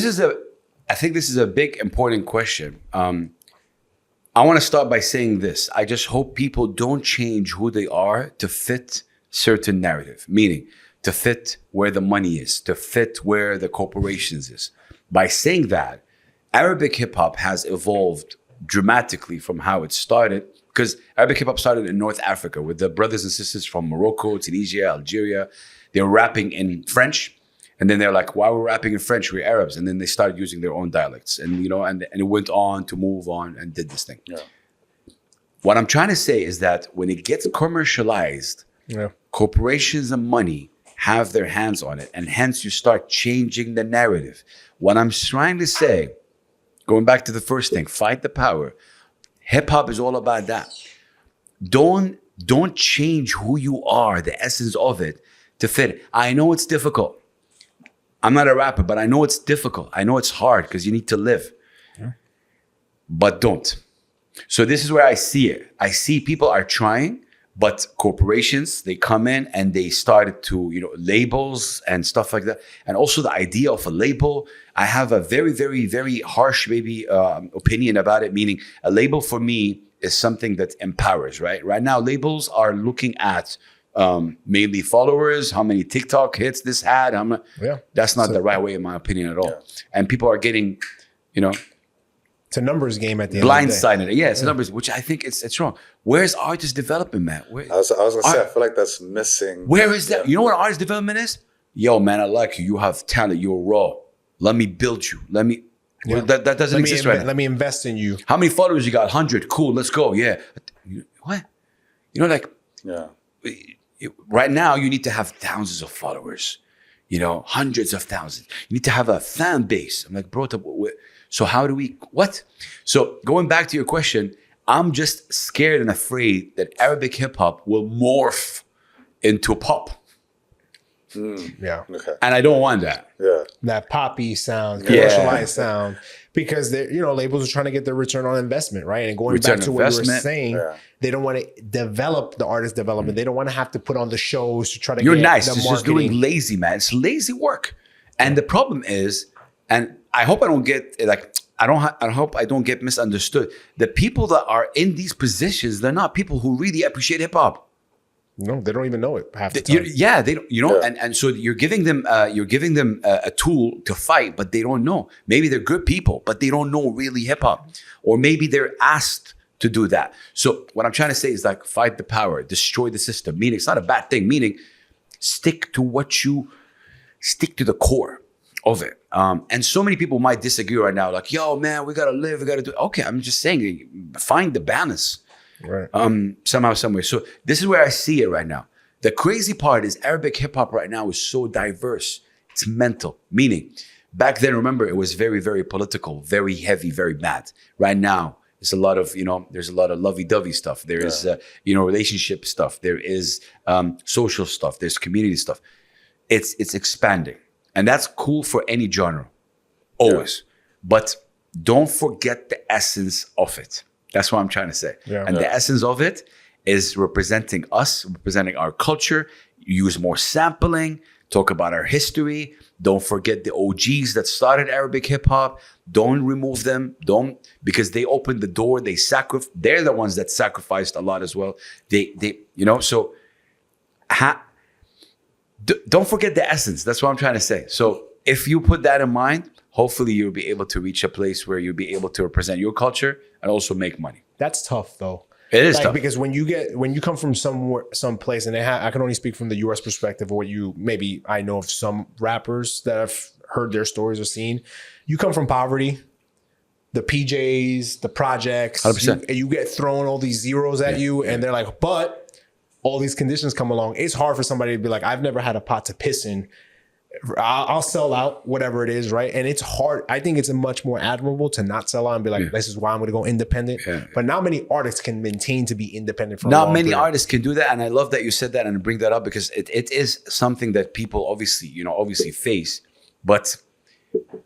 I think this is a big, important question. I want to start by saying this. I just hope people don't change who they are to fit certain narrative, meaning to fit where the money is, to fit where the corporations is. By saying that, Arabic hip hop has evolved dramatically from how it started, because Arabic hip hop started in North Africa with the brothers and sisters from Morocco, Tunisia, Algeria. They were rapping in French. And then they're like, why we're rapping in French? We're Arabs. And then they started using their own dialects. And, and it went on to move on and did this thing. Yeah. What I'm trying to say is that when it gets commercialized, corporations and money have their hands on it. And hence you start changing the narrative. What I'm trying to say, going back to the first thing, fight the power. Hip hop is all about that. Don't change who you are, the essence of it, to fit. I know it's difficult. I'm not a rapper, but I know it's difficult. I know it's hard because you need to live. Yeah. But don't. So this is where I see it. I see people are trying, but corporations, they come in and they started to, labels and stuff like that. And also the idea of a label, I have a very, very, very harsh opinion about it, meaning a label for me is something that empowers, right? Right now, labels are looking at mainly followers, how many TikTok hits this had. That's not the right way, in my opinion, at all. Yeah. And people are getting, it's a numbers game at the end blindsided. of the day. Yeah, it's numbers, which I think it's wrong. Where's artist development, man? I was gonna say, I feel like that's missing. Where is that? You know what artist development is? Yo, man, I like you. You have talent. You're raw. Let me build you. Well, that doesn't exist right now. Let me invest in you. How many followers you got? 100. Cool. Let's go. Yeah. What? Right now, you need to have thousands of followers, hundreds of thousands. You need to have a fan base. I'm like, bro, so how do we, what? So going back to your question, I'm just scared and afraid that Arabic hip hop will morph into pop. Yeah. Okay. And I don't want that. Yeah. That poppy sound, commercialized sound, because they're, labels are trying to get their return on investment, right? And going back to what you were saying, they don't want to develop the artist development. They don't want to have to put on the shows to try to You're get nice. the It's marketing. just doing lazy, man. It's lazy work. And the problem is, and I hope I don't get I hope I don't get misunderstood. The people that are in these positions, they're not people who really appreciate hip hop. No, they don't even know it half the time. They don't, and so you're giving them a tool to fight, but they don't know. Maybe they're good people, but they don't know really hip hop, or maybe they're asked to do that. So what I'm trying to say is like fight the power, destroy the system. Meaning it's not a bad thing. Meaning stick to the core of it. And so many people might disagree right now, like, yo, man, we gotta live, we gotta do. Okay, I'm just saying, find the balance. Right. Somehow, some way. So this is where I see it right now. The crazy part is Arabic hip hop right now is so diverse. It's mental. Meaning, back then, remember, it was very, very political, very heavy, very bad. Right now, there's a lot of, there's a lot of lovey-dovey stuff. There is, relationship stuff. There is social stuff. There's community stuff. It's expanding. And that's cool for any genre, always. Yeah. But don't forget the essence of it. That's what I'm trying to say. Yeah. And the essence of it is representing us, representing our culture. Use more sampling, talk about our history. Don't forget the OGs that started Arabic hip hop. Don't remove them. Because they opened the door. They're the ones that sacrificed a lot as well. Don't forget the essence. That's what I'm trying to say. So if you put that in mind, hopefully you'll be able to reach a place where you'll be able to represent your culture and also make money. That's tough though. It is like, tough. because when you come from some place, and I can only speak from the U.S. perspective, or maybe I know of some rappers that I've heard their stories or seen. You come from poverty, the PJs, the projects, 100%. you get thrown all these zeros at you, and they're like, but all these conditions come along. It's hard for somebody to be like, I've never had a pot to piss in. I'll sell out, whatever it is, right? And it's hard. I think it's much more admirable to not sell out and be like, this is why I'm going to go independent. Yeah. But not many artists can maintain to be independent for not many artists can do that. And I love that you said that and bring that up, because it is something that people obviously face. But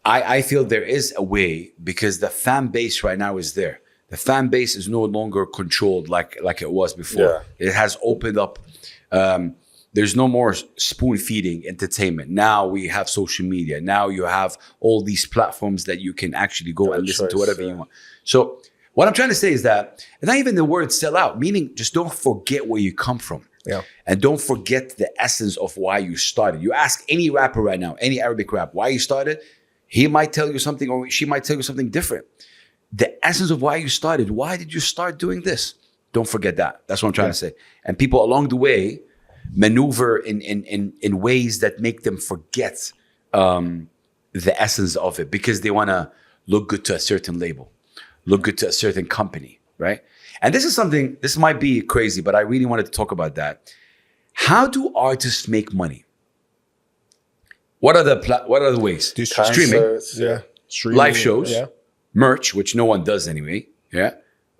I feel there is a way, because the fan base right now is there. The fan base is no longer controlled like it was before. Yeah. It has opened up. There's no more spoon-feeding entertainment. Now we have social media. Now you have all these platforms that you can actually go and listen to whatever you want. So what I'm trying to say is that, and not even the word sell out, meaning just don't forget where you come from. Yeah. And don't forget the essence of why you started. You ask any rapper right now, any Arabic rap, why you started, he might tell you something, or she might tell you something different. The essence of why you started. Why did you start doing this? Don't forget that. That's what I'm trying to say. And people along the way maneuver in ways that make them forget the essence of it, because they want to look good to a certain label, look good to a certain company, right? And this might be crazy, but I really wanted to talk about that. How do artists make money? What are the ways? Streaming, Streaming, live shows, merch, which no one does anyway,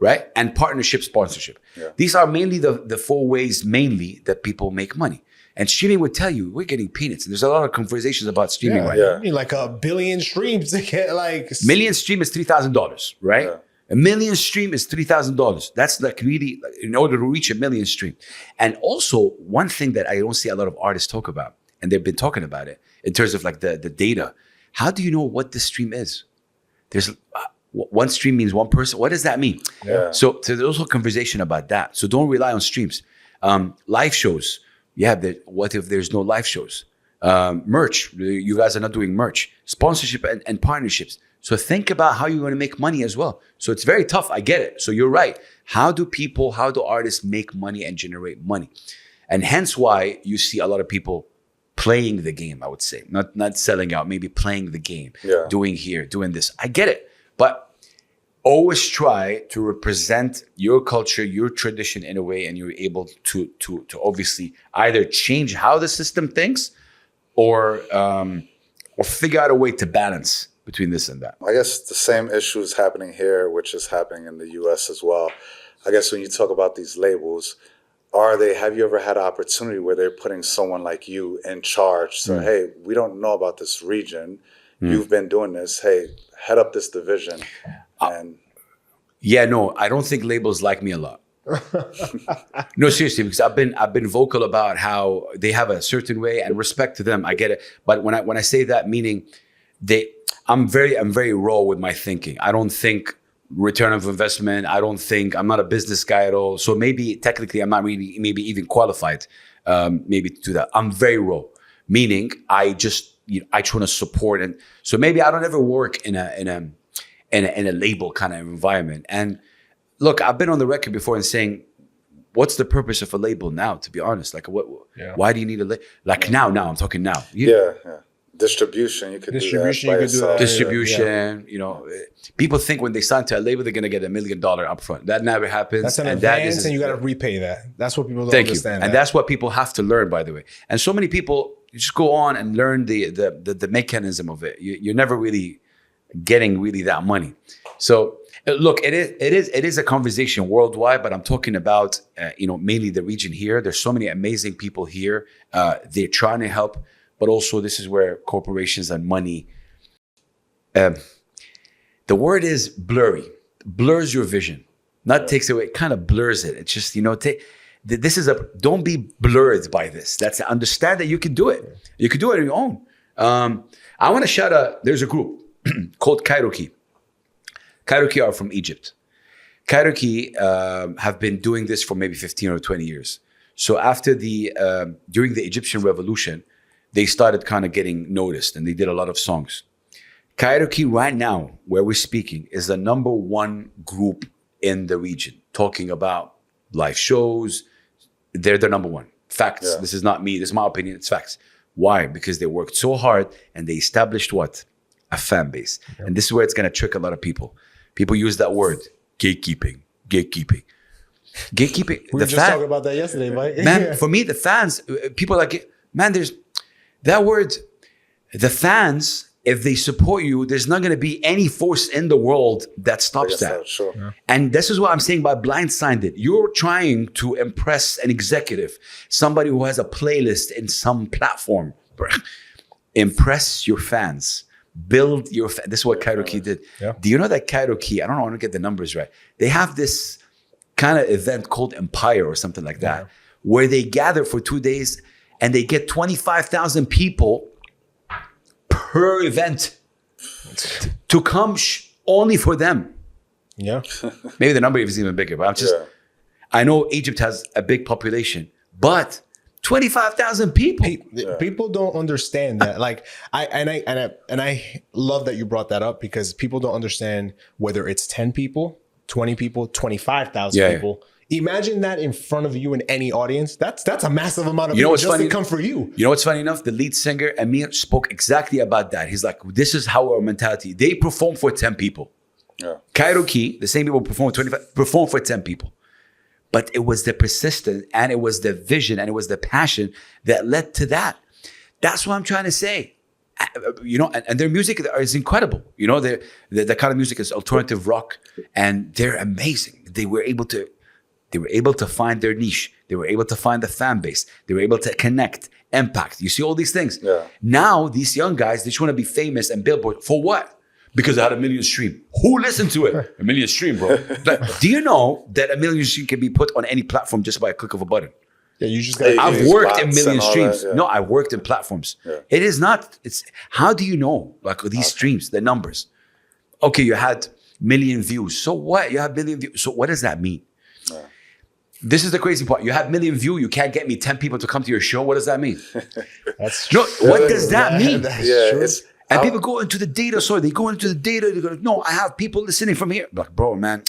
right? And partnership, sponsorship. Yeah. These are mainly the four ways mainly that people make money. And streaming would tell you, we're getting peanuts. And there's a lot of conversations about streaming right now. I mean, like 1 billion streams to get like... Million stream is $3,000, right? Yeah. 1 million stream is $3,000. That's like really, in order to reach 1 million stream. And also, one thing that I don't see a lot of artists talk about, and they've been talking about it, in terms of like the data. How do you know what the stream is? There's... one stream means one person. What does that mean? Yeah. So there's also a conversation about that. So don't rely on streams. Live shows. What if there's no live shows? Merch. You guys are not doing merch. Sponsorship and partnerships. So think about how you're going to make money as well. So it's very tough. I get it. So you're right. How do artists make money and generate money? And hence why you see a lot of people playing the game, I would say. Not selling out, maybe playing the game. Yeah. Doing this. I get it. But always try to represent your culture, your tradition in a way, and you're able to obviously either change how the system thinks or figure out a way to balance between this and that. I guess the same issue is happening here, which is happening in the US as well. I guess when you talk about these labels, have you ever had an opportunity where they're putting someone like you in charge? So, hey, we don't know about this region. You've been doing this. Hey, head up this division. And no, I don't think labels like me a lot. No, seriously, because I've been vocal about how they have a certain way, and respect to them. I get it. But when I say that, meaning I'm very raw with my thinking. I don't think return of investment. I'm not a business guy at all. So maybe technically I'm not really maybe even qualified maybe to do that. I'm very raw, meaning I just I try to support, and so maybe I don't ever work in a label kind of environment. And look, I've been on the record before and saying, what's the purpose of a label now? To be honest, like why do you need a label? Like now I'm talking now. Distribution, you could do that. Distribution, people think when they sign to a label, they're going to get $1 million upfront. That never happens. That's an advance, and you got to repay that. That's what people don't understand. And that's what people have to learn, by the way. And so many people just go on and learn the mechanism of it. You're never really getting really that money. So look, it is a conversation worldwide, but I'm talking about mainly the region here. There's so many amazing people here. They're trying to help. But also, this is where corporations and money, the word is blurry, blurs your vision, not takes away, it kind of blurs it. It's just, don't be blurred by this. Understand that you can do it. You can do it on your own. I want to shout out, there's a group called Kairoki. Kairoki are from Egypt. Kairoki have been doing this for maybe 15 or 20 years. So after during the Egyptian revolution, they started kind of getting noticed, and they did a lot of songs. Kairoki right now, where we're speaking, is the #1 group in the region talking about live shows. They're the number one. Facts. Yeah. This is not me. This is my opinion. It's facts. Why? Because they worked so hard and they established what? A fan base. And this is where it's going to trick a lot of people. People use that word, gatekeeping. Gatekeeping. Gatekeeping. We were just talking about that yesterday, Mike. Man, for me, the fans, people like, man, there's that word, the fans, if they support you, there's not going to be any force in the world that stops that. Sure. Yeah. And this is what I'm saying by blindsided it. You're trying to impress an executive, somebody who has a playlist in some platform. Impress your fans. Build your this is what Kairoki did. Yeah. Do you know that Kairoki, I don't know, I want to get the numbers right. They have this kind of event called Empire or something like that, where they gather for 2 days and they get 25,000 people per event to come only for them. Yeah. Maybe the number is even bigger, but I'm just, I know Egypt has a big population, but 25,000 people. People don't understand that. Like I love that you brought that up, because people don't understand whether it's 10 people, 20 people, 25,000 people. Imagine that in front of you in any audience. That's a massive amount of people just to come for you. You know what's funny enough? The lead singer, Amir, spoke exactly about that. He's like, this is how our mentality. They perform for 10 people. Yeah. Kairoki, the same people perform 25, perform for 10 people. But it was the persistence and it was the vision and it was the passion that led to that. That's what I'm trying to say. You know, and their music is incredible. You know, the kind of music is alternative rock, and they're amazing. They were able to find their niche. They were able to find the fan base. They were able to connect, impact. You see all these things. Yeah. Now, these young guys, they just want to be famous and billboard. For what? Because I had 1 million stream. Who listened to it? 1 million stream, bro. Like, do you know that 1 million stream can be put on any platform just by a click of a button? Yeah, you just got. I've worked in 1 million streams. That, No, I've worked in platforms. Yeah. It is not. It's how do you know like these streams, the numbers? Okay, you had 1 million views. So what? You have 1 million views. So what does that mean? Yeah. This is the crazy part. You have 1 million views. You can't get me 10 people to come to your show. What does that mean? That's No, what does that mean? And True. people go into the data. Sorry, they go into the data. They go, no, I have people listening from here. Like, bro, man,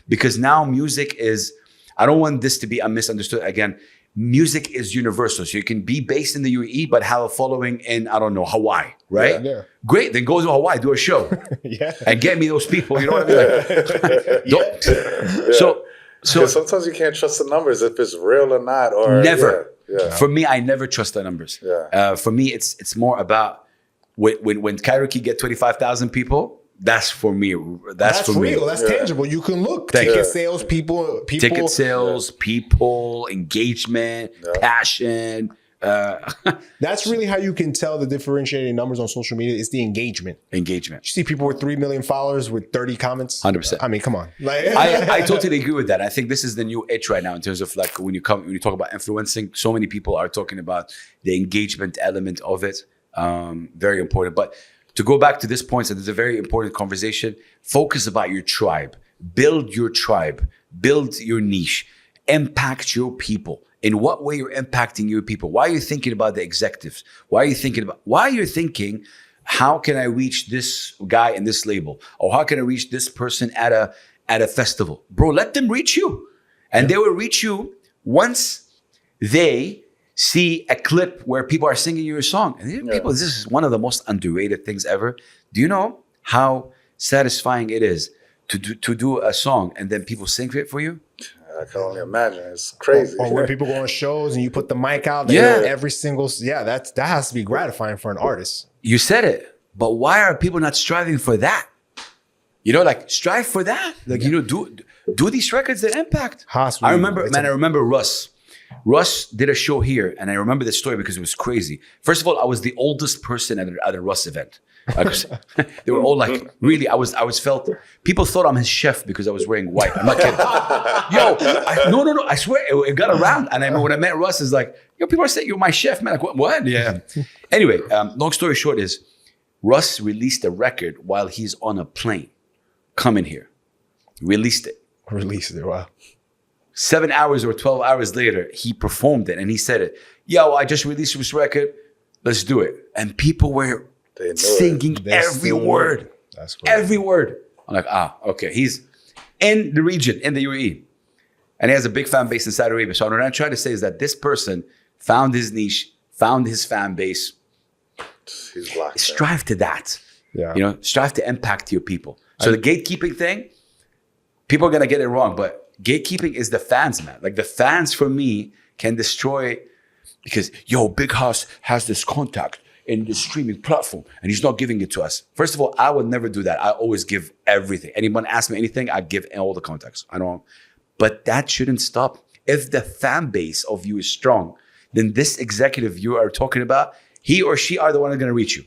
because now music is. I don't want this to be misunderstood again. Music is universal. So you can be based in the UAE, but have a following in, I don't know, Hawaii, right? Yeah. Great. Then go to Hawaii, do a show. Yeah. And get me those people. You know what I mean? Like, So Because sometimes you can't trust the numbers if it's real or not. Or never. Yeah. For me, I never trust the numbers. Yeah. For me, it's more about when Kairoki get 25,000 people, that's for me. That's for real. me. That's tangible. You can look. Thank Ticket you. sales, people. Ticket sales, people, engagement, passion. That's really how you can tell the differentiating numbers on social media. It's the engagement. Engagement. You see people with 3 million followers with 30 comments. 100%. I mean, come on. Like, I totally agree with that. I think this is the new itch right now in terms of like when you talk about influencing. So many people are talking about the engagement element of it. Very important. But to go back to this point, so there's a very important conversation. Focus about your tribe. Build your tribe. Build your niche. Impact your people. In what way you're impacting your people? Why are you thinking about the executives? Why are you thinking, how can I reach this guy in this label? Or how can I reach this person at a festival? Bro, let them reach you. And they will reach you once they see a clip where people are singing your song. And people, this is one of the most underrated things ever. Do you know how satisfying it is to do a song and then people sing it for you? I can only imagine. It's crazy. or when people go on shows and you put the mic out, they know every single. Yeah, that has to be gratifying for an artist. You said it, but why are people not striving for that? You know, like strive for that. Like, you know, do these records that impact. I remember Russ. Russ did a show here, and I remember this story because it was crazy. First of all, I was the oldest person at a Russ event. They were all like, really, I was felt, people thought I'm his chef because I was wearing white. I'm not kidding. No, I swear, it got around. And I remember when I met Russ, it's like, yo, people are saying you're my chef, man. Like, what? Yeah. Anyway, long story short is, Russ released a record while he's on a plane coming here. Released it. Wow. 7 hours or 12 hours later, he performed it and he said it. Yo, I just released this record. Let's do it. And people were singing every word. That's great. Every word. I'm like, okay. He's in the region, in the UAE. And he has a big fan base in Saudi Arabia. So what I'm trying to say is that this person found his niche, found his fan base. He's locked in. Strive to that. Yeah. You know, strive to impact your people. So the gatekeeping thing, people are going to get it wrong, but gatekeeping is the fans, man. Like the fans for me can destroy, because Big House has this contact in the streaming platform and he's not giving it to us. First of all, I would never do that. I always give everything. Anyone asks me anything, I give all the contacts. But that shouldn't stop. If the fan base of you is strong, then this executive you are talking about, he or she are the one that's going to reach you.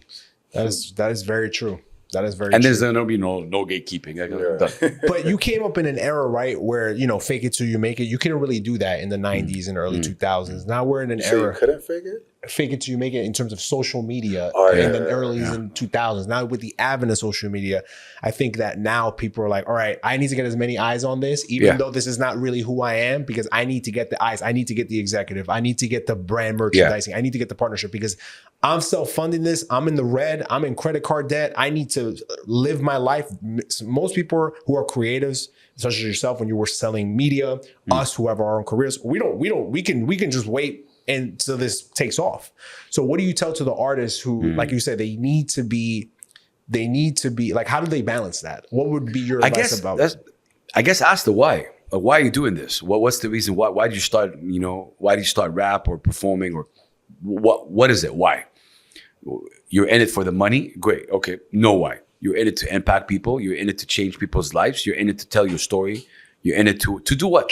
That is very true. That is very and true. there's going to be no gatekeeping. But you came up in an era, right, where, fake it till you make it. You couldn't really do that in the 90s and early 2000s. Now we're in an era. You couldn't fake it? Fake it till you make it in terms of social media in the early and 2000s. Now with the advent of social media, I think that now people are like, all right, I need to get as many eyes on this, even though this is not really who I am, because I need to get the eyes. I need to get the executive. I need to get the brand merchandising. I need to get the partnership because I'm self-funding this. I'm in the red. I'm in credit card debt. I need to live my life. Most people who are creatives, such as yourself, when you were selling media, us who have our own careers, we can just wait until this takes off. So what do you tell to the artists who, like you said, they need to be like, how do they balance that? What would be your advice about it? I guess ask the why. Why are you doing this? What's the reason? Why did you start, why did you start rap or performing, or what is it? Why? You're in it for the money? Great. Okay. No why. You're in it to impact people. You're in it to change people's lives. You're in it to tell your story. You're in it to do what?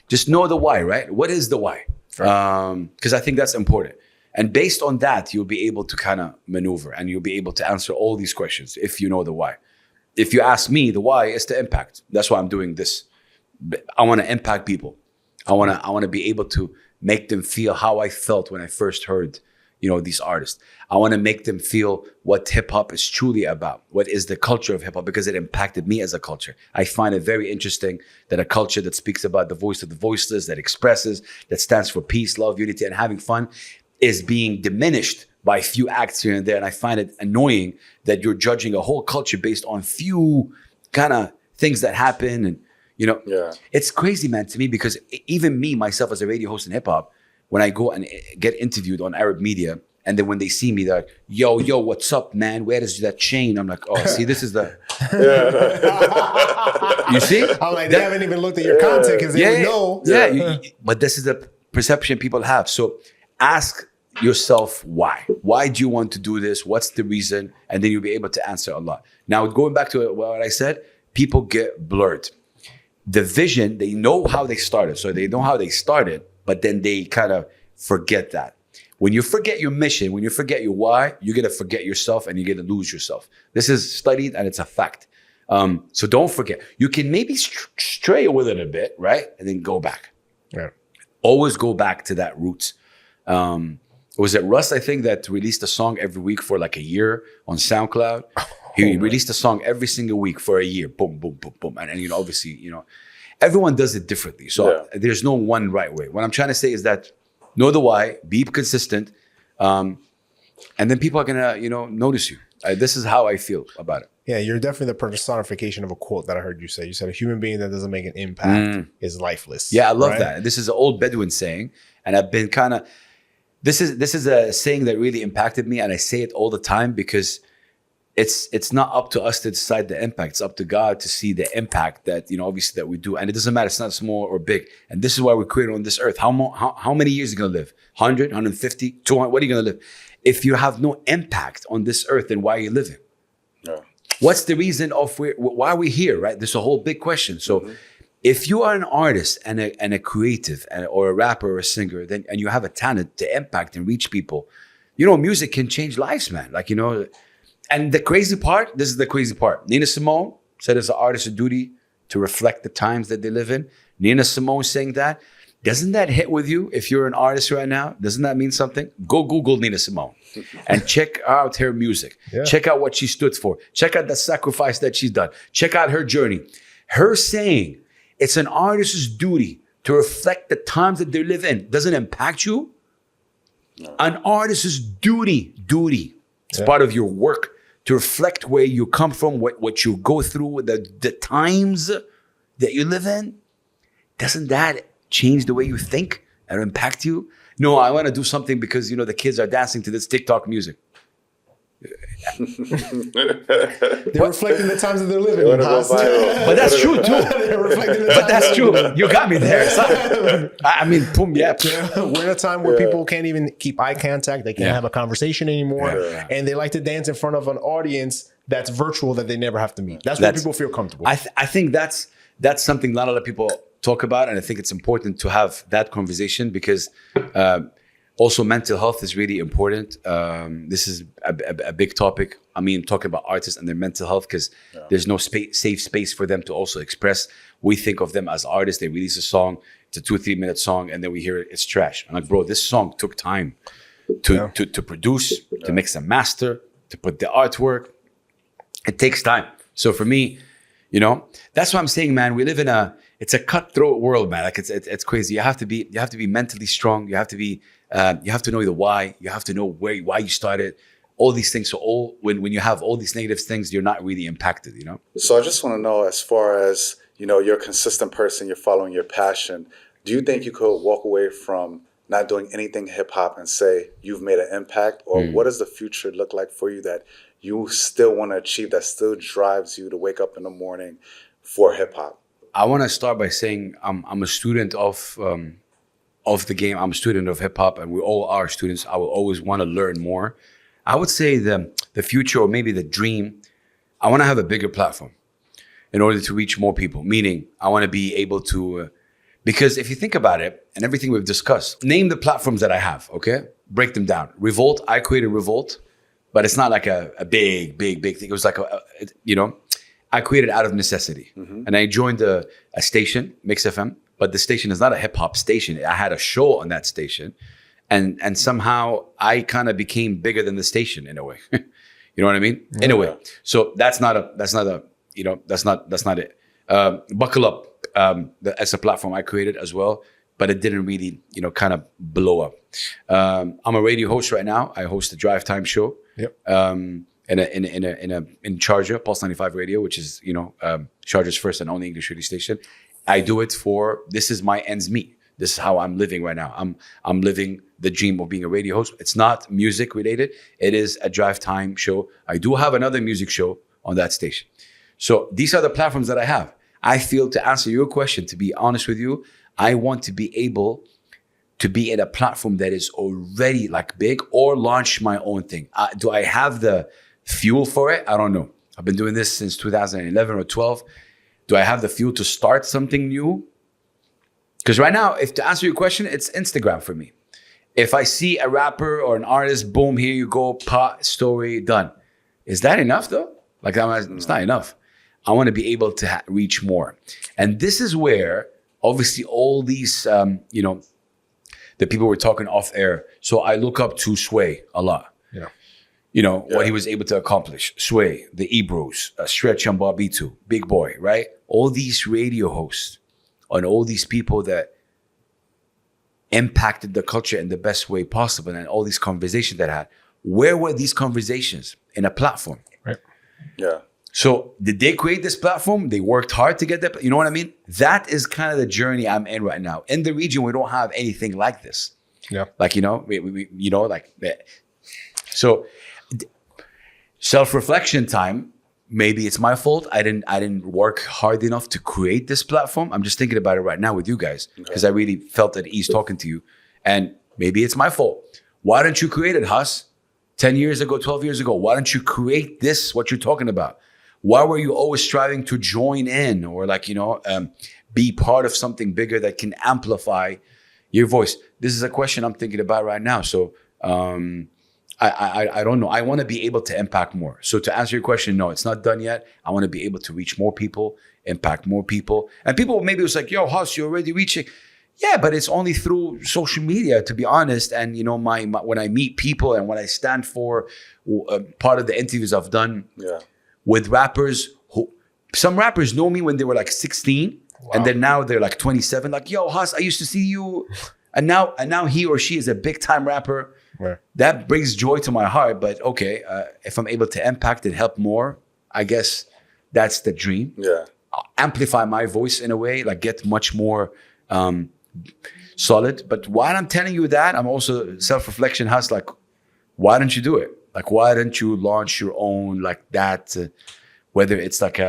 Just know the why, right? What is the why? Because I think that's important. And based on that, you'll be able to kind of maneuver and you'll be able to answer all these questions if you know the why. If you ask me, the why is to impact. That's why I'm doing this. I want to impact people. I want to be able to make them feel how I felt when I first heard, these artists. I want to make them feel what hip hop is truly about. What is the culture of hip hop? Because it impacted me as a culture. I find it very interesting that a culture that speaks about the voice of the voiceless, that expresses, that stands for peace, love, unity, and having fun, is being diminished by a few acts here and there. And I find it annoying that you're judging a whole culture based on few kind of things that happen. And, it's crazy, man, to me, because even me, myself, as a radio host in hip hop, when I go and get interviewed on Arab media, and then when they see me, they're like, yo, what's up, man? Where is that chain? I'm like, oh, see, this is the... You see? I'm like, they haven't even looked at your content because they would know. Yeah, but this is the perception people have. So ask yourself why. Why do you want to do this? What's the reason? And then you'll be able to answer a lot. Now, going back to what I said, people get blurred. The vision, they know how they started. So they know how they started, but then they kind of forget that. When you forget your mission, when you forget your why, you're going to forget yourself and you're going to lose yourself. This is studied and it's a fact. So don't forget. You can maybe stray with it a bit, right? And then go back. Yeah. Always go back to that roots. Was it Russ, I think, that released a song every week for like a year on SoundCloud? He released a song every single week for a year. Boom, boom, boom, boom. And obviously, everyone does it differently. So there's no one right way. What I'm trying to say is that know the why, be consistent, and then people are gonna, notice you. This is how I feel about it. Yeah, you're definitely the personification of a quote that I heard you say. You said a human being that doesn't make an impact is lifeless. Yeah, I love that. This is an old Bedouin saying, and I've been kind of. This is a saying that really impacted me, and I say it all the time because it's not up to us to decide the impact. It's up to God to see the impact that, obviously that we do. And it doesn't matter. It's not small or big. And this is why we're created on this earth. How many years are you going to live? 100, 150, 200? What are you going to live? If you have no impact on this earth, then why are you living? Yeah. What's the reason of why are we here, right? There's a whole big question. So if you are an artist and a creative or a rapper or a singer, and you have a talent to impact and reach people, music can change lives, man. And the crazy part, this is the crazy part. Nina Simone said it's an artist's duty to reflect the times that they live in. Nina Simone saying that. Doesn't that hit with you if you're an artist right now? Doesn't that mean something? Go Google Nina Simone and check out her music. Yeah. Check out what she stood for. Check out the sacrifice that she's done. Check out her journey. Her saying it's an artist's duty to reflect the times that they live in doesn't impact you. No. An artist's duty. It's part of your work to reflect where you come from, what you go through, the times that you live in. doesn't that change the way you think and impact you? No, I want to do something because, the kids are dancing to this TikTok music. They're reflecting the times that they're living in. But that's true too. But that's true. You got me there. I mean, boom, yeah. We're in a time where people can't even keep eye contact. They can't have a conversation anymore. Yeah. And they like to dance in front of an audience that's virtual that they never have to meet. That's where people feel comfortable. I think that's something not a lot of people talk about. And I think it's important to have that conversation because also mental health is really important. This is a big topic. I mean, talking about artists and their mental health because there's no safe space for them to also express. We think of them as artists. They release a song. It's a 2-3 minute song. And then we hear it, it's trash. I'm like, bro, this song took time to produce, to mix and master, to put the artwork. It takes time. So for me, that's what I'm saying, man. We live in it's a cutthroat world, man. Like it's crazy. You have to be mentally strong. You have to be, you have to know the why. You have to know why you started. All these things. So when you have all these negative things, you're not really impacted, So I just want to know, as far as, you're a consistent person, you're following your passion. Do you think you could walk away from not doing anything hip hop and say you've made an impact? Or what does the future look like for you that you still want to achieve, that still drives you to wake up in the morning for hip hop? I want to start by saying I'm a student of the game. I'm a student of hip hop, and we all are students. I will always want to learn more. I would say the future, or maybe the dream, I want to have a bigger platform in order to reach more people. Meaning, I want to be able to, because if you think about it, and everything we've discussed, name the platforms that I have. Okay, break them down. Revolt. I created Revolt, but it's not like a big thing. It was like I created out of necessity. And I joined a station, Mix FM, but the station is not a hip hop station. I had a show on that station, and somehow I kind of became bigger than the station in a way. You know what I mean? Yeah. In a way. So that's not it. Buckle Up. That's a platform I created as well, but it didn't really, kind of blow up. I'm a radio host right now. I host the Drive Time show. Yep. In Sharjah, Pulse 95 Radio, which is Sharjah's first and only English radio station. I do it this is my ends meet. This is how I'm living right now. I'm living the dream of being a radio host. It's not music related. It is a Drive Time show. I do have another music show on that station. So these are the platforms that I have. I feel, to answer your question, to be honest with you, I want to be able to be in a platform that is already like big, or launch my own thing. Do I have the fuel for it? I don't know. I've been doing this since 2011 or 12. Do I have the fuel to start something new? Because right now, to answer your question, it's Instagram for me. If I see a rapper or an artist, boom, here you go, pot, story, done. Is that enough though? It's not enough. I want to be able to reach more. And this is where, obviously, all these, the people were talking off air. So I look up to Sway a lot. Yeah. What he was able to accomplish. Sway, the Ebros, Stretch and Bobbito, Big Boy, right? All these radio hosts and all these people that impacted the culture in the best way possible, and all these conversations that I had. Where were these conversations? In a platform. Right. Yeah. So did they create this platform? They worked hard to get that. You know what I mean? That is kind of the journey I'm in right now. In the region, we don't have anything like this. Yeah. So self-reflection time. Maybe it's my fault. I didn't work hard enough to create this platform. I'm just thinking about it right now with you guys because I really felt at ease talking to you. And maybe it's my fault. Why don't you create it, Huss? 10 years ago, 12 years ago, why don't you create this, what you're talking about? Why were you always striving to join in or be part of something bigger that can amplify your voice? This is a question I'm thinking about right now. So I don't know. I want to be able to impact more. So to answer your question, no, it's not done yet. I want to be able to reach more people, impact more people. And people maybe was like, yo, Huss, you're already reaching. Yeah, but it's only through social media, to be honest. And, my when I meet people and when I stand for part of the interviews I've done with rappers, some rappers know me when they were like 16. Wow. And then now they're like 27. Like, yo, Huss, I used to see you. And now he or she is a big time rapper. Right. That brings joy to my heart. But okay, if I'm able to impact and help more, I guess that's the dream. Yeah. amplify my voice in a way, like get much more solid. But while I'm telling you that, I'm also self-reflection has like, why don't you do it? Like, why don't you launch your own like that? Whether it's like,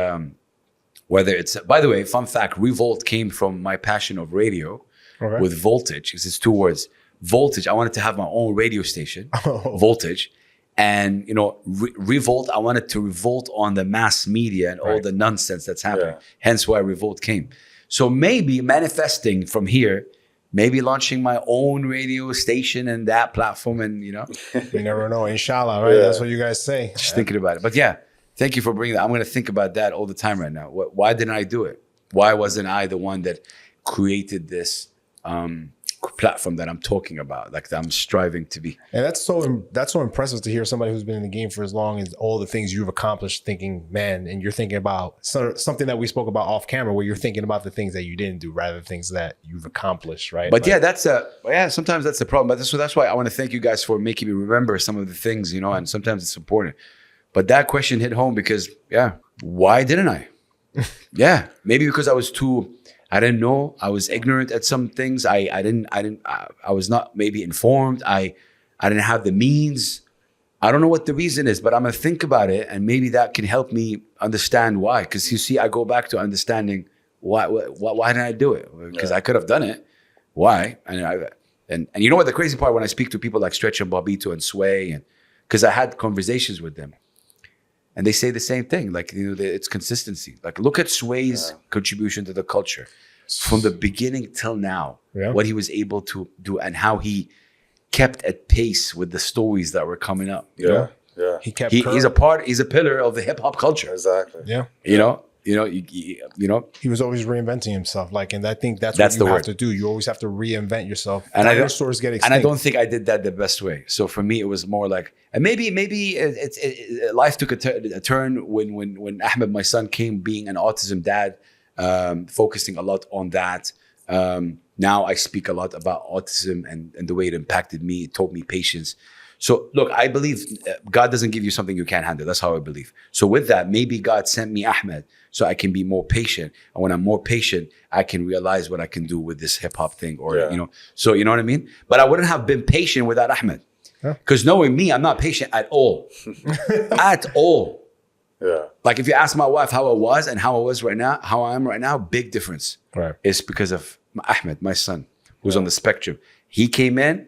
whether it's, by the way, fun fact, Revolt came from my passion of radio with Voltage. It's 2 words. Voltage, I wanted to have my own radio station, Voltage. And, you know, Revolt, I wanted to revolt on the mass media and all the nonsense that's happening. Hence why Revolt came. So maybe manifesting from here, maybe launching my own radio station and that platform and, you know. You never know, inshallah, right? That's what you guys say. Just thinking about it. But yeah, thank you for bringing that. I'm going to think about that all the time right now. Why didn't I do it? Why wasn't I the one that created this platform that I'm talking about, like that I'm striving to be? And that's so impressive to hear somebody who's been in the game for as long as all the things you've accomplished, thinking, man, and you're thinking about something that we spoke about off camera, where you're thinking about the things that you didn't do rather than things that you've accomplished, right? But like, sometimes that's the problem. But that's why I want to thank you guys for making me remember some of the things, you know, and sometimes it's important. But that question hit home because, why didn't I? Maybe because I didn't know. I was ignorant at some things. I was not maybe informed. I didn't have the means. I don't know what the reason is, but I'm gonna think about it, and maybe that can help me understand why. Because you see, I go back to understanding why didn't I do it? Because I could have done it. Why? And you know what the crazy part, when I speak to people like Stretch and Bobito and Sway, and because I had conversations with them, and they say the same thing, like, you know, it's consistency. Like, look at Sway's contribution to the culture from the beginning till now, what he was able to do and how he kept at pace with the stories that were coming up. You know? He's a pillar of the hip hop culture. Exactly. You know, he was always reinventing himself. Like, and I think that's what you have to do. You always have to reinvent yourself. And dinosaurs get extinct. And I don't think I did that the best way. So for me, it was more like, and maybe life took a turn when Ahmed, my son, came, being an autism dad, focusing a lot on that. Now I speak a lot about autism and the way it impacted me. It taught me patience. So look, I believe God doesn't give you something you can't handle. That's how I believe. So with that, maybe God sent me Ahmed so I can be more patient. And when I'm more patient, I can realize what I can do with this hip hop thing, or, you know, so you know what I mean? But I wouldn't have been patient without Ahmed. Because knowing me, I'm not patient at all. At all. Like, if you ask my wife how I was and how I was right now, how I am right now, big difference. It's because of Ahmed, my son, who's on the spectrum. He came in,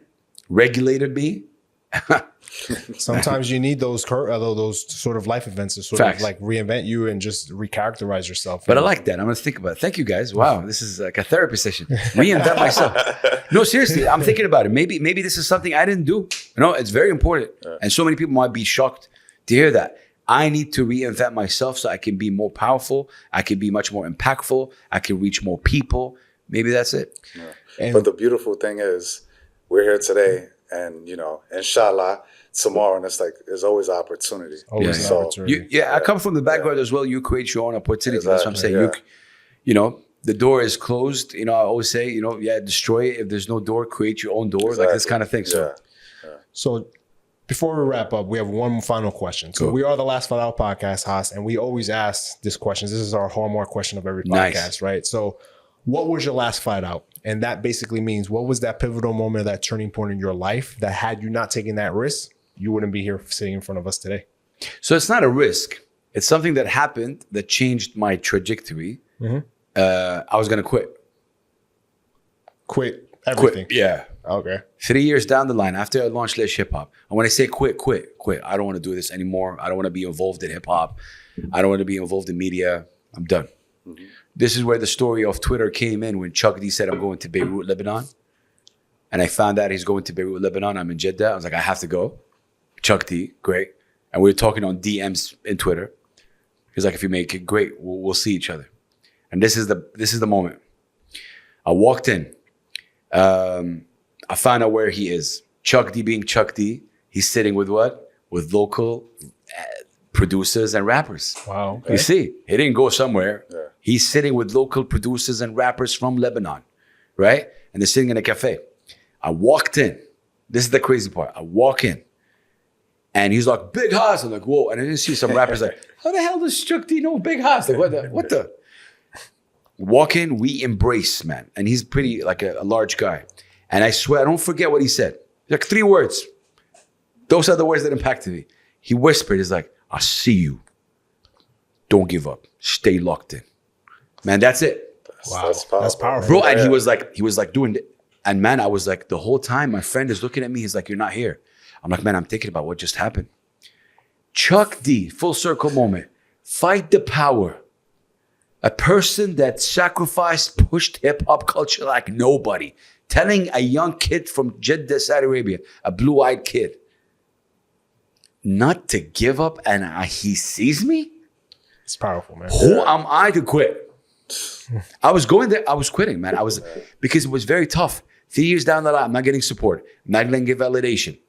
regulated me. Sometimes you need those sort of life events to sort of like reinvent you and just recharacterize yourself. But I like that. I'm going to think about it. Thank you, guys. Wow, this is like a therapy session. Reinvent myself. No, seriously, I'm thinking about it. Maybe this is something I didn't do. You know, it's very important. And so many people might be shocked to hear that. I need to reinvent myself so I can be more powerful. I can be much more impactful. I can reach more people. Maybe that's it. But the beautiful thing is, we're here today, and, you know, inshallah, tomorrow, and it's like, there's always opportunity. Always an opportunity. I come from the background as well. You create your own opportunity. That's what I'm saying. You know, the door is closed. You know, I always say, you know, destroy it. If there's no door, create your own door. Like this kind of thing. So before we wrap up, we have one final question. So we are the Last Fight Out podcast, Haas, and we always ask this question. This is our hallmark question of every podcast, right? So what was your last fight out? And that basically means, what was that pivotal moment, that turning point in your life that had you not taken that risk, you wouldn't be here sitting in front of us today? So it's not a risk. It's something that happened that changed my trajectory. I was going to quit. Quit everything? Yeah. Okay. 3 years down the line, after I launched Laish Hip-Hop, and when I say quit. I don't want to do this anymore. I don't want to be involved in hip-hop. I don't want to be involved in media. I'm done. This is where the story of Twitter came in, when Chuck D said, I'm going to Beirut, Lebanon. And I found out he's going to Beirut, Lebanon. I'm in Jeddah. I was like, I have to go. Chuck D, great. And we were talking on DMs in Twitter. He's like, if you make it, great. We'll see each other. And this is the moment. I walked in. I found out where he is. Chuck D being Chuck D. He's sitting with what? With local producers and rappers. Wow. Okay. You see, he didn't go somewhere. He's sitting with local producers and rappers from Lebanon, right? And they're sitting in a cafe. I walked in. This is the crazy part. I walk in. And he's like, Big Haas. I'm like, whoa. And I didn't see some rappers like, how the hell does Chuck D know Big Haas? Like, what the? Walk in, we embrace, man. And he's pretty like a large guy. And I swear, I don't forget what he said. Like 3 words. Those are the words that impacted me. He whispered, he's like, I see you. Don't give up. Stay locked in. Man, that's it. That's powerful. That's powerful. Bro, and he was like doing it. And man, I was like, the whole time, my friend is looking at me. He's like, you're not here. I'm like, man, I'm thinking about what just happened. Chuck D, full circle moment. Fight the power. A person that sacrificed, pushed hip hop culture like nobody. Telling a young kid from Jeddah, Saudi Arabia, a blue-eyed kid, not to give up, and he sees me? It's powerful, man. Who am I to quit? I was going there, I was quitting, man. Because it was very tough. 3 years down the line, I'm not getting support. I'm not going to get validation.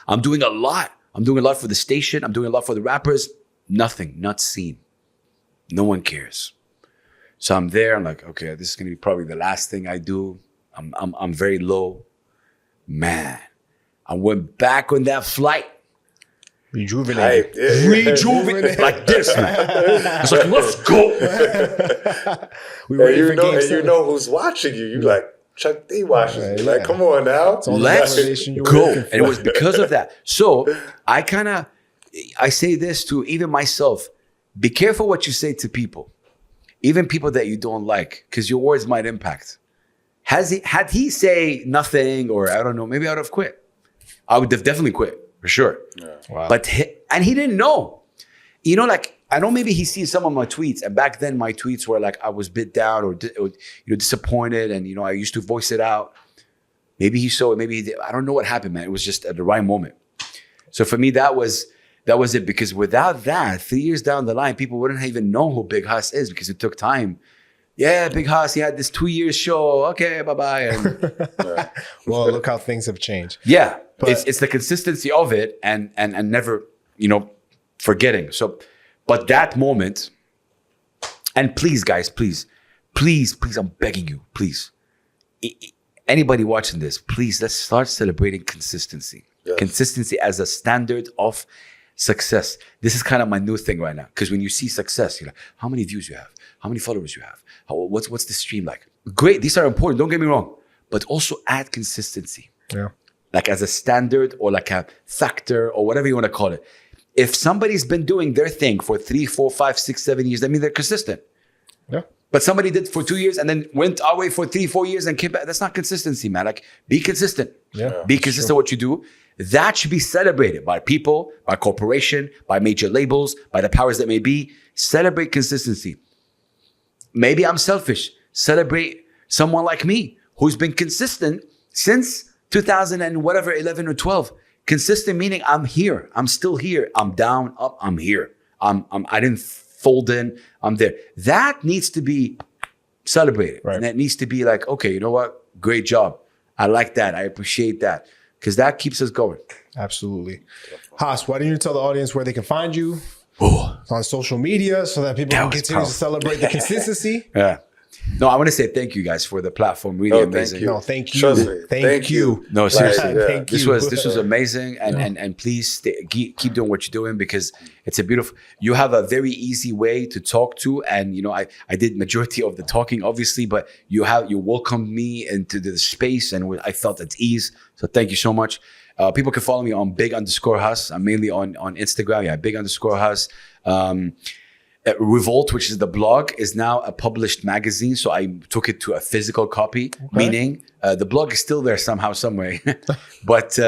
I'm doing a lot. I'm doing a lot for the station. I'm doing a lot for the rappers. Nothing, not seen. No one cares. So I'm there. I'm like, okay, this is going to be probably the last thing I do. I'm very low. Man, I went back on that flight. Rejuvenated. Rejuvenated like this, man. It's like, let's go. We were And you know who's watching you. You like, Chuck D watching you. Yeah. Like, come on now. Let's validation you were go. looking for. And it was because of that. So I say this to even myself. Be careful what you say to people. Even people that you don't like, because your words might impact. Had he say nothing, or I don't know, maybe I would have quit. I would have definitely quit, for sure. Yeah. Wow. But he didn't know. You know, like, I know maybe he sees some of my tweets, and back then my tweets were like, I was bit down or disappointed, and I used to voice it out. Maybe he saw it, maybe he did. I don't know what happened, man. It was just at the right moment. So for me, that was it, because without that, 3 years down the line, people wouldn't even know who Big Huss is, because it took time. Yeah, Big Huss, he had this 2 years show. Okay, bye-bye. And Well, look how things have changed. yeah, But- it's the consistency of it and never, forgetting. So, but that moment, and please, guys, please, I'm begging you, please. Anybody watching this, please, let's start celebrating consistency. Yes. Consistency as a standard of success. This is kind of my new thing right now. Because when you see success, you're like, how many views you have? How many followers you have? What's the stream like? Great, these are important, don't get me wrong. But also add consistency. Yeah. Like as a standard or like a factor or whatever you want to call it. If somebody's been doing their thing for 3, 4, 5, 6, 7 years, that means they're consistent. Yeah. But somebody did for 2 years and then went away for 3, 4 years and came back. That's not consistency, man. Like, be consistent. Yeah. Be consistent what you do. That should be celebrated by people, by corporation, by major labels, by the powers that may be. Celebrate consistency. Maybe I'm selfish. Celebrate someone like me who's been consistent since 2000 and whatever, 11 or 12. Consistent meaning I'm here. I'm still here. I'm down, up, I'm here. I didn't fold in. I'm there. That needs to be celebrated. Right. And that needs to be like, okay, you know what? Great job. I like that. I appreciate that. Because that keeps us going. Absolutely. Haas, why don't you tell the audience where they can find you Oh, on social media so that people That can was continue to powerful. celebrate the consistency? yeah. No, I want to say thank you guys for the platform. Really Oh, thank amazing. you. No, thank you. Trust me. Thank you. No, seriously. yeah. Thank This you. was amazing, and please keep doing what you're doing, because it's a beautiful. You have a very easy way to talk to, and I did majority of the talking, obviously, but you welcomed me into the space, and I felt at ease. So thank you so much. People can follow me on big_Huss. I'm mainly on Instagram. Yeah, big_Huss. Revolt, which is the blog, is now a published magazine. So I took it to a physical copy, meaning the blog is still there somehow, some way. but